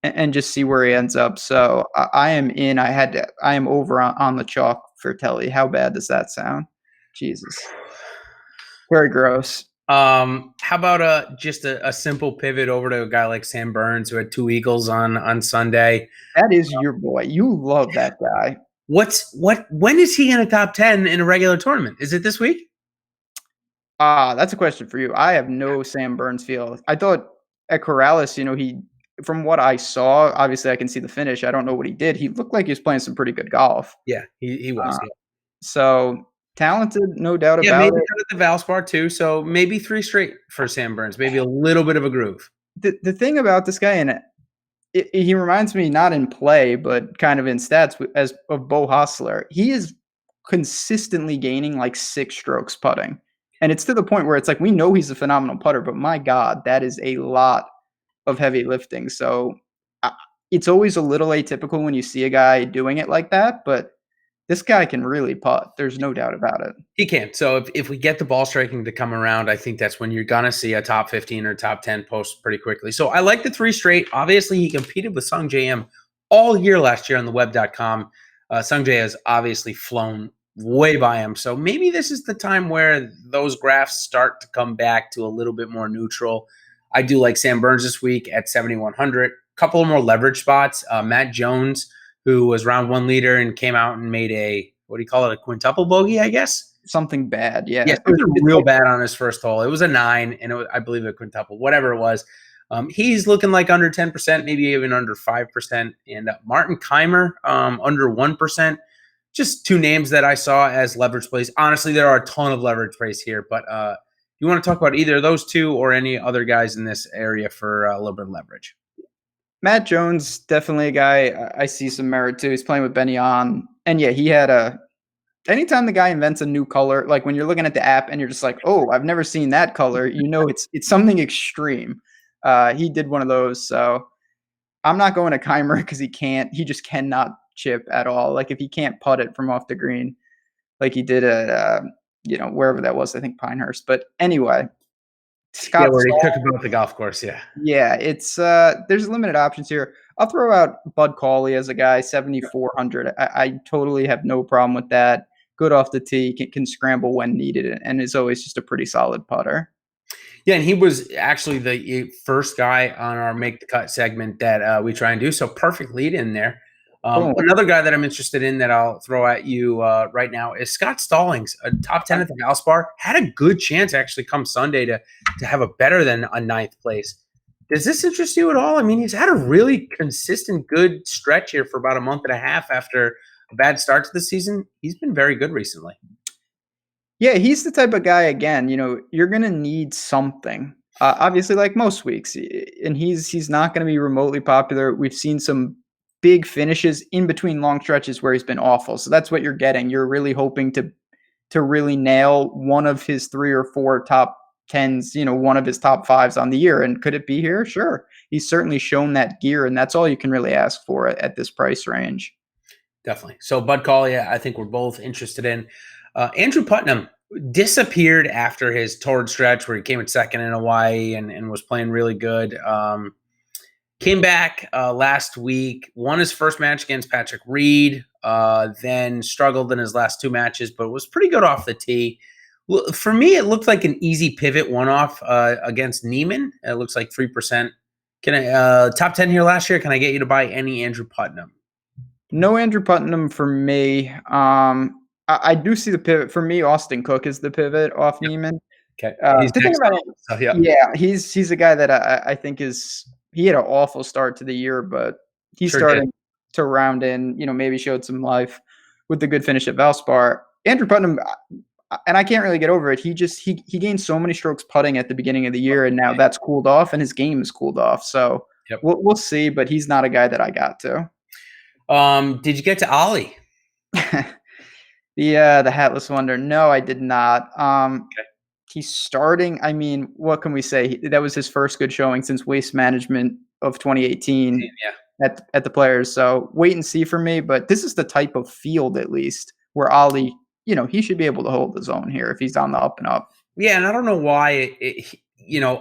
[SPEAKER 1] and just see where he ends up. So I am in. I am over on the chalk for Telly. How bad does that sound? Jesus. Very gross.
[SPEAKER 2] How about just a simple pivot over to a guy like Sam Burns, who had 2 eagles on Sunday?
[SPEAKER 1] That is your boy. You love that guy.
[SPEAKER 2] When is he in a top 10 in a regular tournament? Is it this week?
[SPEAKER 1] That's a question for you. I have no Sam Burns feel. I thought at Corrales, he, from what I saw, obviously I can see the finish. I don't know what he did. He looked like he was playing some pretty good golf.
[SPEAKER 2] Yeah, he was. Yeah.
[SPEAKER 1] So talented, no doubt about it.
[SPEAKER 2] Yeah, maybe the Valspar too. So maybe 3 straight for Sam Burns. Maybe a little bit of a groove.
[SPEAKER 1] The thing about this guy, and he reminds me not in play, but kind of in stats as of Bo Hostler. He is consistently gaining like 6 strokes putting. And it's to the point where it's like, we know he's a phenomenal putter, but my God, that is a lot of heavy lifting. So it's always a little atypical when you see a guy doing it like that, but this guy can really putt. There's no doubt about it.
[SPEAKER 2] He can. So if we get the ball striking to come around, I think that's when you're going to see a top 15 or top 10 post pretty quickly. So I like the 3 straight. Obviously, he competed with Sung JM all year last year on the web.com. Sung J has obviously flown way by him. So maybe this is the time where those graphs start to come back to a little bit more neutral. I do like Sam Burns this week at 7,100. A couple of more leverage spots. Matt Jones, who was round 1 leader and came out and made a, what do you call it, a quintuple bogey, I guess?
[SPEAKER 1] Something bad, yeah.
[SPEAKER 2] Yeah, something real bad on his first hole. It was a 9, and I believe a quintuple, whatever it was. He's looking like under 10%, maybe even under 5%. And Martin Keimer, under 1%. Just 2 names that I saw as leverage plays. Honestly, there are a ton of leverage plays here, but You want to talk about either of those two or any other guys in this area for a little bit of leverage?
[SPEAKER 1] Matt Jones, definitely a guy I see some merit to. He's playing with Benny on. And yeah, he had anytime the guy invents a new color, like when you're looking at the app and you're just like, oh, I've never seen that color, it's something extreme. He did one of those. So I'm not going to Keimer because he just cannot chip at all. Like if he can't putt it from off the green, like he did at, wherever that was, I think Pinehurst. But anyway, Scott.
[SPEAKER 2] Yeah, where he took about the golf course. Yeah.
[SPEAKER 1] Yeah, it's there's limited options here. I'll throw out Bud Cauley as a guy, 7,400. I totally have no problem with that. Good off the tee, can scramble when needed, and is always just a pretty solid putter.
[SPEAKER 2] Yeah, and he was actually the first guy on our Make the Cut segment that we try and do. So perfect lead in there. Another guy that I'm interested in that I'll throw at you right now is Scott Stallings, a top 10 at the Valspar. Had a good chance actually come Sunday to have a better than a ninth place. Does this interest you at all? I mean, he's had a really consistent good stretch here for about a month and a half after a bad start to the season. He's been very good recently.
[SPEAKER 1] Yeah, he's the type of guy, again, you're going to need something. Obviously, like most weeks, and he's not going to be remotely popular. We've seen some big finishes in between long stretches where he's been awful. So that's what you're getting. You're really hoping to really nail one of his 3 or 4 top 10s, one of his top 5s on the year. And could it be here? Sure. He's certainly shown that gear, and that's all you can really ask for at this price range.
[SPEAKER 2] Definitely. So Bud Cauley, I think we're both interested in. Andrew Putnam disappeared after his torrid stretch where he came in second in Hawaii and was playing really good. Came back last week, won his first match against Patrick Reed, then struggled in his last 2 matches, but was pretty good off the tee. For me, it looked like an easy pivot one-off against Neiman. It looks like 3%. Can I top 10 here last year? Can I get you to buy any Andrew Putnam?
[SPEAKER 1] No Andrew Putnam for me. I do see the pivot. For me, Austin Cook is the pivot off Neiman.
[SPEAKER 2] Okay.
[SPEAKER 1] He's a guy that I think he had an awful start to the year, but he's starting to round in, maybe showed some life with the good finish at Valspar. Andrew Putnam, and I can't really get over it. He gained so many strokes putting at the beginning of the year, and now that's cooled off, and his game is cooled off. So we'll see, but he's not a guy that I got to.
[SPEAKER 2] Did you get to Ollie?
[SPEAKER 1] The Hatless Wonder. No, I did not. He's starting. I mean, what can we say? That was his first good showing since Waste Management of 2018 at the Players. So wait and see for me. But this is the type of field, at least, where Ollie, he should be able to hold his own here if he's on the up and up.
[SPEAKER 2] Yeah, and I don't know why.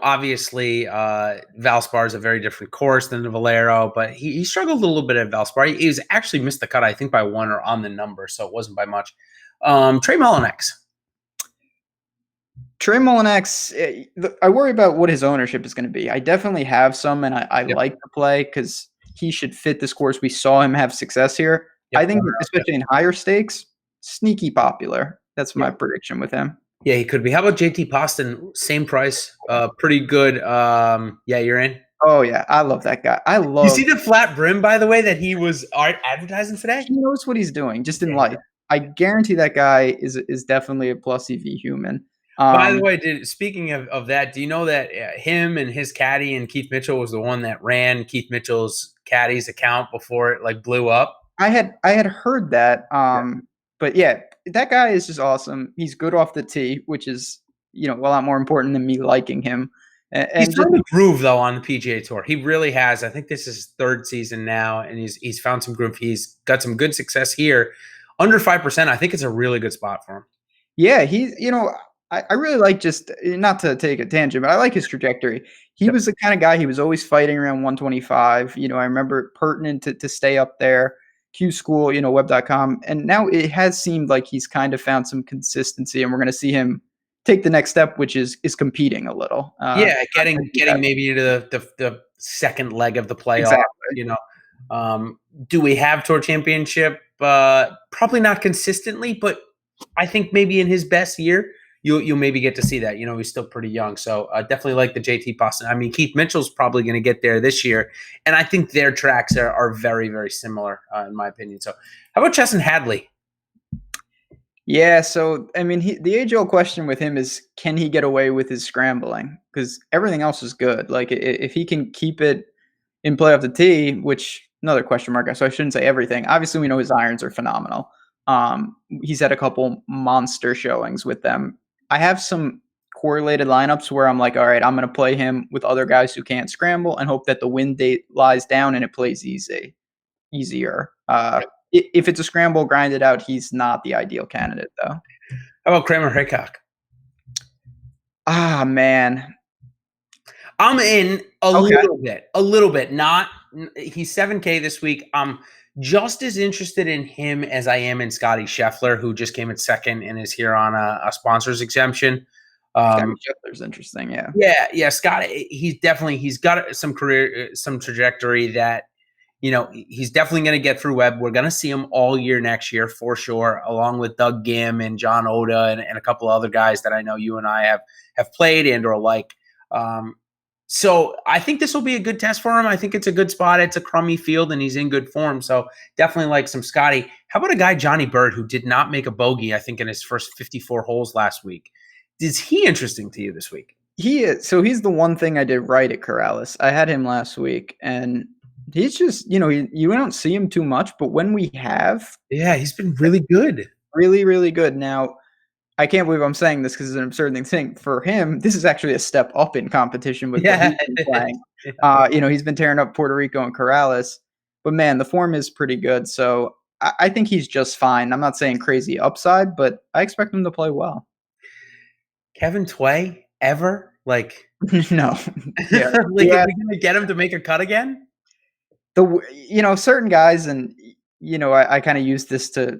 [SPEAKER 2] Obviously, Valspar is a very different course than the Valero, but he struggled a little bit at Valspar. He was actually missed the cut, I think, by 1 or on the number, so it wasn't by much. Trey Mullinax.
[SPEAKER 1] Trey Mullinax, I worry about what his ownership is going to be. I definitely have some, and I like to play because he should fit this course. We saw him have success here. I think, especially in higher stakes, sneaky popular. That's my prediction with him.
[SPEAKER 2] Yeah, he could be. How about JT Poston? Same price, pretty good. Yeah, you're in?
[SPEAKER 1] Oh, yeah. I love that guy.
[SPEAKER 2] You see the flat brim, by the way, that he was advertising today?
[SPEAKER 1] He knows what he's doing, just in life. I guarantee that guy is definitely a plus EV human.
[SPEAKER 2] By the way, speaking of that, do you know that him and his caddy and Keith Mitchell was the one that ran Keith Mitchell's caddy's account before it blew up?
[SPEAKER 1] I had heard that. But yeah, that guy is just awesome. He's good off the tee, which is, a lot more important than me liking him. And
[SPEAKER 2] he's found a groove though on the PGA Tour. He really has. I think this is his 3rd season now, and he's found some groove. He's got some good success here. Under 5%, I think it's a really good spot for him.
[SPEAKER 1] Yeah, he's, I really like, just not to take a tangent, but I like his trajectory. He was the kind of guy, he was always fighting around 125. I remember pertinent to stay up there. Q School, web.com. And now it has seemed like he's kind of found some consistency, and we're going to see him take the next step, which is competing a little.
[SPEAKER 2] Getting maybe into the second leg of the playoff. Exactly. Do we have Tour Championship? Probably not consistently, but I think maybe in his best year, you'll maybe get to see that. He's still pretty young. So definitely like the JT Poston. I mean, Keith Mitchell's probably going to get there this year. And I think their tracks are very, very similar, in my opinion. So how about Chesson Hadley?
[SPEAKER 1] Yeah, so I mean, the age-old question with him is, can he get away with his scrambling? Because everything else is good. Like if he can keep it in play off the tee, which another question mark. So I shouldn't say everything. Obviously, we know his irons are phenomenal. He's had a couple monster showings with them. I have some correlated lineups where I'm like, all right, I'm going to play him with other guys who can't scramble and hope that the wind date lies down and it plays easier. If it's a scramble, grind it out. He's not the ideal candidate, though.
[SPEAKER 2] How about Kramer Hickok?
[SPEAKER 1] Ah, man.
[SPEAKER 2] I'm in a little bit. Not he's 7K this week. I'm just as interested in him as I am in Scotty Scheffler, who just came in second and is here on a sponsor's exemption.
[SPEAKER 1] Scotty Scheffler's interesting, yeah.
[SPEAKER 2] Yeah. Scotty, he's got some trajectory that, he's definitely going to get through Webb. We're going to see him all year next year for sure, along with Doug Gim and John Oda and a couple of other guys that I know you and I have played and or like. So I think this will be a good test for him. I think it's a good spot. It's a crummy field, and he's in good form. So definitely like some Scotty. How about a guy, Johnny Bird, who did not make a bogey, I think, in his first 54 holes last week? Is he interesting to you this week?
[SPEAKER 1] He is. So he's the one thing I did right at Corrales. I had him last week, and he's just, you don't see him too much, but when we have.
[SPEAKER 2] Yeah, he's been really good.
[SPEAKER 1] Really, really good. Now, I can't believe I'm saying this because it's an absurd thing to think. For him, this is actually a step up in competition with what he's been playing. He's been tearing up Puerto Rico and Corrales, but man, the form is pretty good. So I think he's just fine. I'm not saying crazy upside, but I expect him to play well.
[SPEAKER 2] Kevin Tway, ever? Like,
[SPEAKER 1] no.
[SPEAKER 2] Yeah. Are we going to get him to make a cut again?
[SPEAKER 1] Certain guys, and, I kind of use this to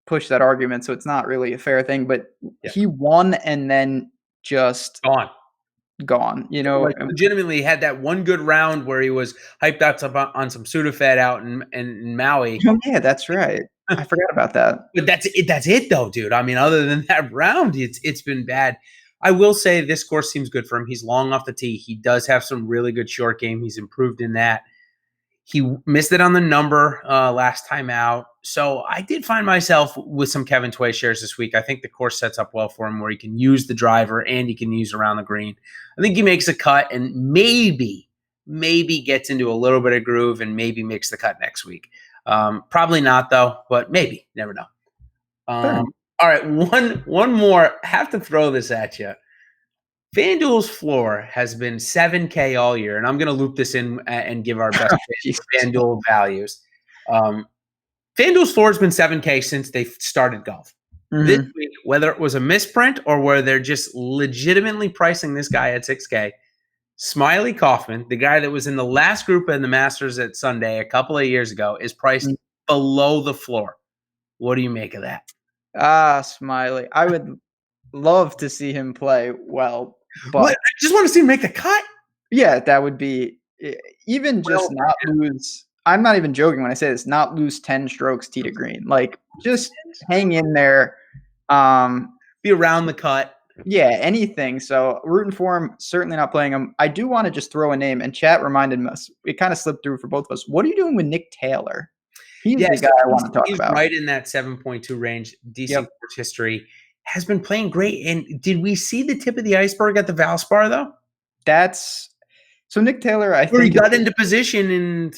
[SPEAKER 1] push that argument, so it's not really a fair thing, but he won and then just gone.
[SPEAKER 2] Like legitimately had that one good round where he was hyped out on some Sudafed out in Maui.
[SPEAKER 1] Oh yeah, that's right. I forgot about that.
[SPEAKER 2] But that's it though, dude. I mean, other than that round, it's been bad. I will say this course seems good for him. He's long off the tee. He does have some really good short game. He's improved in that. He missed it on the number last time out. So I did find myself with some Kevin Tway shares this week. I think the course sets up well for him where he can use the driver and he can use around the green. I think he makes a cut and maybe gets into a little bit of groove and maybe makes the cut next week. Probably not, though, but maybe. Never know. All right, one more. I have to throw this at you. FanDuel's floor has been 7K all year, and I'm going to loop this in and give our best FanDuel values. FanDuel's floor has been 7K since they started golf. Mm-hmm. This week, whether it was a misprint or where they're just legitimately pricing this guy at 6K, Smiley Kaufman, the guy that was in the last group in the Masters at Sunday a couple of years ago, is priced below the floor. What do you make of that?
[SPEAKER 1] Smiley. I would love to see him play well. But
[SPEAKER 2] I just want to see him make the cut.
[SPEAKER 1] Yeah, that would be even just not lose. I'm not even joking when I say this. Not lose 10 strokes tee to green. Like just hang in there.
[SPEAKER 2] Be around the cut.
[SPEAKER 1] Yeah, anything. So rooting for him. Certainly not playing him. I do want to just throw a name. And chat reminded us. It kind of slipped through for both of us. What are you doing with Nick Taylor? He's the guy I want to talk about.
[SPEAKER 2] Right in that 7.2 range. Decent course history. Has been playing great. And did we see the tip of the iceberg at the Valspar, though?
[SPEAKER 1] So Nick Taylor, I think.
[SPEAKER 2] He got into position and.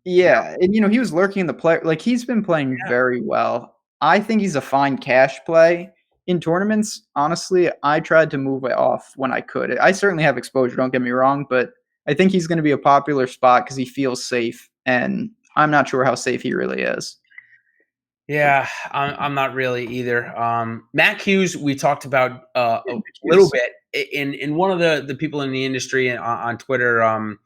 [SPEAKER 1] Yeah. And, he was lurking in the play. Like, he's been playing very well. I think he's a fine cash play in tournaments. Honestly, I tried to move it off when I could. I certainly have exposure, don't get me wrong, but I think he's going to be a popular spot because he feels safe. And I'm not sure how safe he really is.
[SPEAKER 2] Yeah, I'm not really either. Matt Hughes, we talked about a little bit. In one of the people in the industry on Twitter,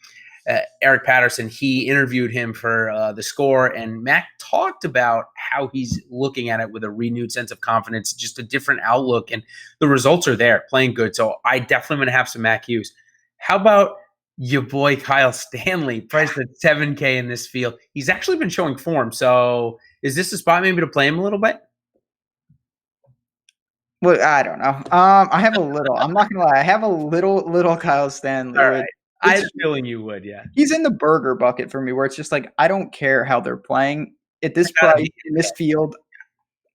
[SPEAKER 2] Eric Patterson, he interviewed him for The Score, and Matt talked about how he's looking at it with a renewed sense of confidence, just a different outlook, and the results are there, playing good. So I definitely going to have some Matt Hughes. How about your boy Kyle Stanley, priced at 7K in this field? He's actually been showing form, so is this a spot maybe to play him a little bit?
[SPEAKER 1] Well, I don't know. I have a little. I'm not gonna lie. I have a little Kyle Stanley.
[SPEAKER 2] All right. I had a feeling you would. Yeah.
[SPEAKER 1] He's in the burger bucket for me, where it's just like I don't care how they're playing at this price in this field.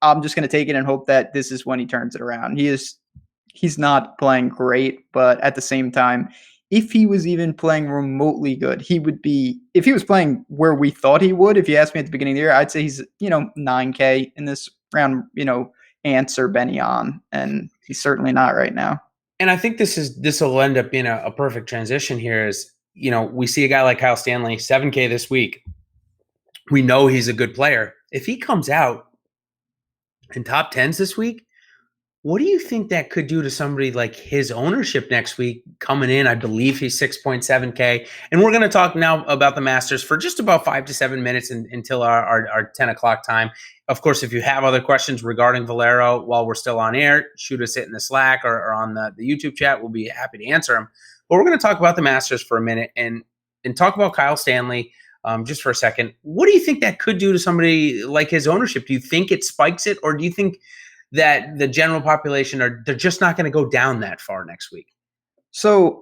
[SPEAKER 1] I'm just going to take it and hope that this is when he turns it around. He's not playing great, but at the same time, if he was even playing remotely good, if he was playing where we thought he would, if you asked me at the beginning of the year, I'd say he's, 9K in this round, Ants or Benny on, and he's certainly not right now.
[SPEAKER 2] And I think this will end up being a perfect transition here is, we see a guy like Kyle Stanley, 7K this week. We know he's a good player. If he comes out in top 10s this week, what do you think that could do to somebody like his ownership next week coming in? I believe he's 6.7K. And we're going to talk now about the Masters for just about 5 to 7 minutes until our 10 o'clock time. Of course, if you have other questions regarding Valero while we're still on air, shoot us it in the Slack or on the YouTube chat. We'll be happy to answer them. But we're going to talk about the Masters for a minute and talk about Kyle Stanley just for a second. What do you think that could do to somebody like his ownership? Do you think it spikes it, or do you think that the general population they're just not going to go down that far next week?
[SPEAKER 1] So,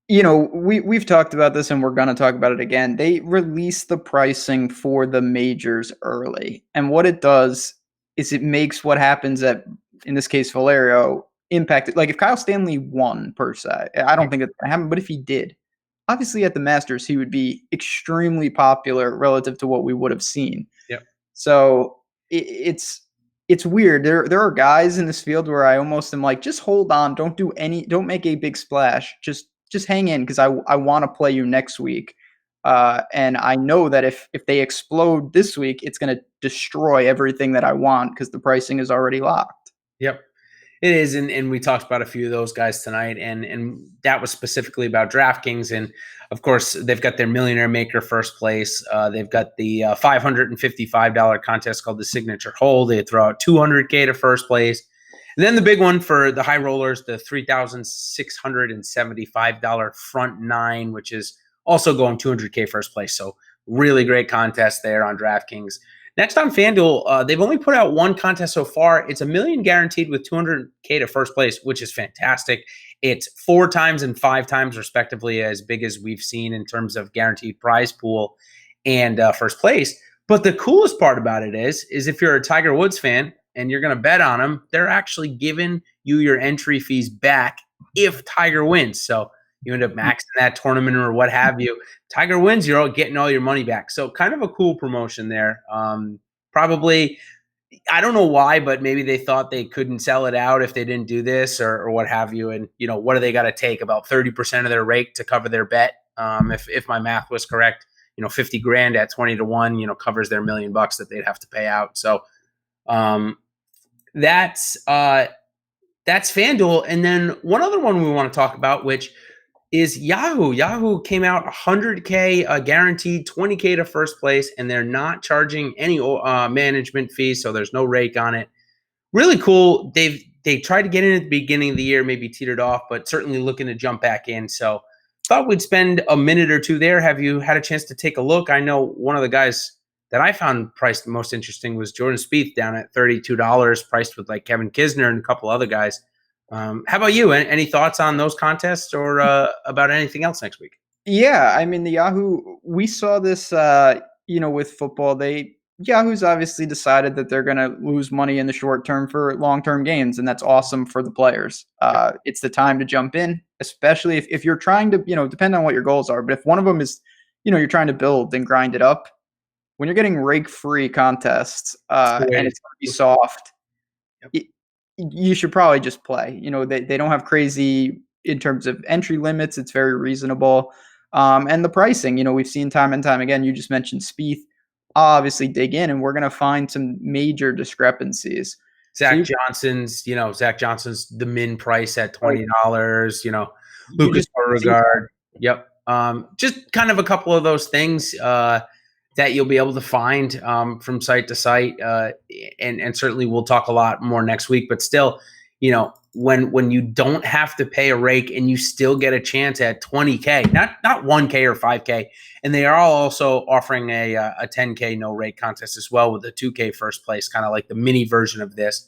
[SPEAKER 1] we've talked about this and we're going to talk about it again. They release the pricing for the majors early. And what it does is it makes what happens in this case, Valero, impacted. Like if Kyle Stanley won per se, I don't think it's going to happen, but if he did, obviously at the Masters, he would be extremely popular relative to what we would have seen.
[SPEAKER 2] Yep.
[SPEAKER 1] So it's weird. There are guys in this field where I almost am like, just hold on. Don't make a big splash. Just hang in because I want to play you next week. And I know that if they explode this week, it's going to destroy everything that I want because the pricing is already locked.
[SPEAKER 2] Yep. It is, and we talked about a few of those guys tonight, and that was specifically about DraftKings. And, of course, they've got their Millionaire Maker first place. They've got the $555 contest called the Signature Hole. They throw out $200K to first place. And then the big one for the high rollers, the $3,675 front nine, which is also going $200K first place. So really great contest there on DraftKings. Next on FanDuel, they've only put out one contest so far. It's $1 million guaranteed with $200K to first place, which is fantastic. It's 4 times and 5 times respectively as big as we've seen in terms of guaranteed prize pool and first place. But the coolest part about it is if you're a Tiger Woods fan and you're going to bet on him, they're actually giving you your entry fees back if Tiger wins. So you end up maxing that tournament or what have you. Tiger wins, you're getting all your money back. So kind of a cool promotion there. Probably, I don't know why, but maybe they thought they couldn't sell it out if they didn't do this or what have you. And, what do they got to take? About 30% of their rake to cover their bet. If my math was correct, 50 grand at 20 to 1, covers their $1 million that they'd have to pay out. So that's FanDuel. And then one other one we want to talk about, which is Yahoo. Yahoo came out $100K guaranteed, $20K to first place, and they're not charging any management fees, so there's no rake on it. Really cool. They tried to get in at the beginning of the year, maybe teetered off, but certainly looking to jump back in. So thought we'd spend a minute or two there. Have you had a chance to take a look? I know one of the guys that I found priced the most interesting was Jordan Spieth down at $32, priced with like Kevin Kisner and a couple other guys. How about you? Any thoughts on those contests or about anything else next week?
[SPEAKER 1] Yeah, I mean, the Yahoo, we saw this, with football. Yahoo's obviously decided that they're going to lose money in the short term for long-term gains, and that's awesome for the players. It's the time to jump in, especially if you're trying to, depend on what your goals are. But if one of them is, you're trying to build and grind it up, when you're getting rake-free contests and it's going to be soft, you should probably just play. They don't have crazy in terms of entry limits. It's very reasonable. And the pricing, we've seen time and time again. You just mentioned Spieth. Obviously dig in and we're going to find some major discrepancies.
[SPEAKER 2] Zach Johnson's the min price at $20, Lucas Beauregard. Yep. Just kind of a couple of those things that you'll be able to find from site to site. And certainly we'll talk a lot more next week, but still, when you don't have to pay a rake and you still get a chance at $20K, not $1K or $5K. And they are also offering a $10K no rake contest as well with a $2K first place, kind of like the mini version of this.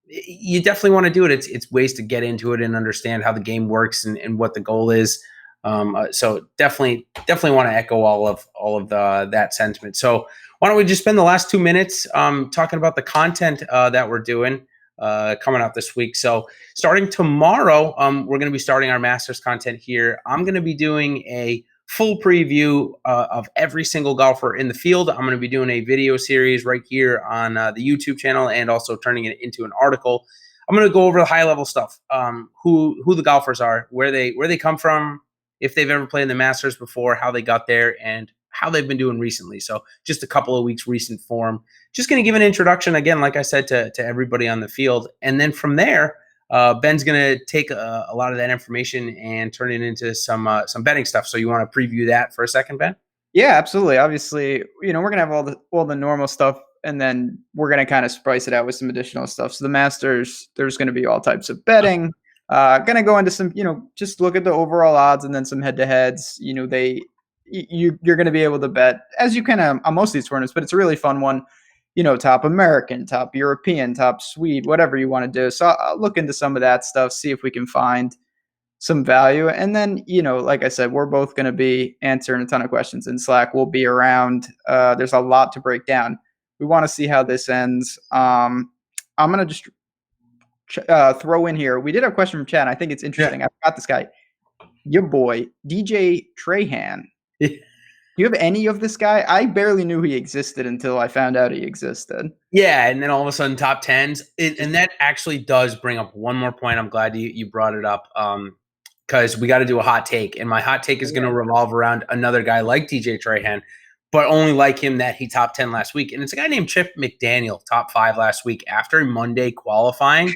[SPEAKER 2] You definitely want to do it. It's ways to get into it and understand how the game works and what the goal is. So definitely want to echo all of that sentiment. So why don't we just spend the last 2 minutes talking about the content that we're doing coming out this week. So starting tomorrow, we're going to be starting our Masters content here. I'm going to be doing a full preview of every single golfer in the field. I'm going to be doing a video series right here on the YouTube channel and also turning it into an article. I'm going to go over the high level stuff, who the golfers are, where they come from, if they've ever played in the Masters before, how they got there, and how they've been doing recently. So just a couple of weeks recent form. Just going to give an introduction again, like I said, to everybody on the field, and then from there, Ben's going to take a lot of that information and turn it into some betting stuff. So you want to preview that for a second, Ben?
[SPEAKER 1] Yeah, absolutely. Obviously, we're going to have all the normal stuff, and then we're going to kind of spice it out with some additional stuff. So the Masters, there's going to be all types of betting. Going to go into some, just look at the overall odds and then some head-to-heads. You're going to be able to bet as you can on most of these tournaments, but it's a really fun one. Top American, top European, top Swede, whatever you want to do. So I'll look into some of that stuff, see if we can find some value. And then, like I said, we're both going to be answering a ton of questions in Slack. We'll be around. There's a lot to break down. We want to see how this ends. I'm going to just throw in here. We did have a question from Chad. I think it's interesting. I forgot this guy. Your boy, DJ Trahan. Do you have any of this guy? I barely knew he existed until I found out he existed.
[SPEAKER 2] Yeah, and then all of a sudden top 10s. And that actually does bring up one more point. I'm glad you brought it up because we got to do a hot take. And my hot take is going to revolve around another guy like DJ Trahan, but only like him that he top 10 last week. And it's a guy named Chip McDaniel, top 5 last week after Monday qualifying.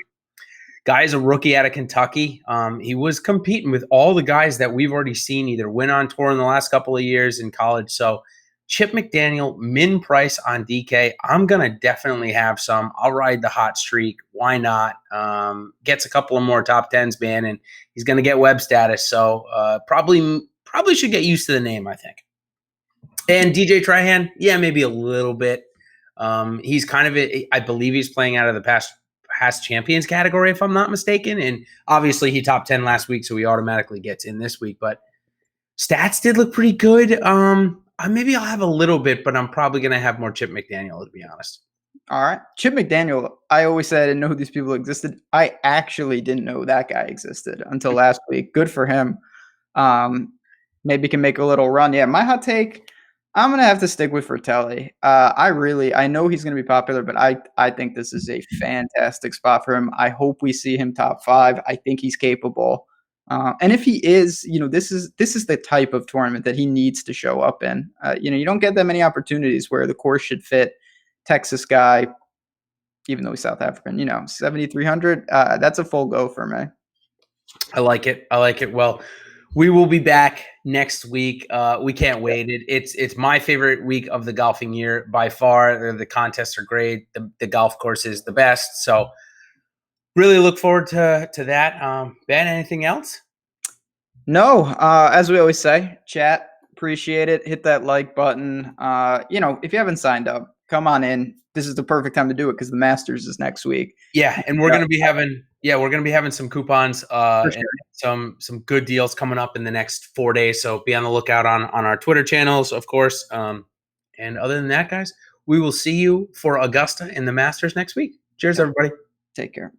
[SPEAKER 2] Guy's a rookie out of Kentucky. He was competing with all the guys that we've already seen either win on tour in the last couple of years in college. So Chip McDaniel, min price on DK. I'm going to definitely have some. I'll ride the hot streak. Why not? Gets a couple of more top 10s, man, and he's going to get web status. So probably should get used to the name, I think. And DJ Trahan, yeah, maybe a little bit. He's kind of, I believe he's playing out of the past champions category, if I'm not mistaken. And obviously he top 10 last week, so he automatically gets in this week. But stats did look pretty good. Maybe I'll have a little bit, but I'm probably going to have more Chip McDaniel, to be honest.
[SPEAKER 1] All right. Chip McDaniel, I always said I didn't know who these people existed. I actually didn't know that guy existed until last week. Good for him. Maybe can make a little run. Yeah, my hot take, I'm going to have to stick with Fratelli. I know he's going to be popular, but I think this is a fantastic spot for him. I hope we see him top 5. I think he's capable. And if he is, this is the type of tournament that he needs to show up in. You don't get that many opportunities where the course should fit. Texas guy, even though he's South African, 7,300. That's a full go for me.
[SPEAKER 2] I like it. Well, we will be back next week. We can't wait. It's my favorite week of the golfing year by far. The contests are great. The golf course is the best. So really look forward to that. Ben, anything else?
[SPEAKER 1] No. As we always say, chat, appreciate it. Hit that like button. If you haven't signed up, come on in. This is the perfect time to do it because the Masters is next week.
[SPEAKER 2] Yeah, and we're gonna be having some coupons and some good deals coming up in the next 4 days. So be on the lookout on our Twitter channels, of course. And other than that, guys, we will see you for Augusta and the Masters next week. Cheers, everybody.
[SPEAKER 1] Take care.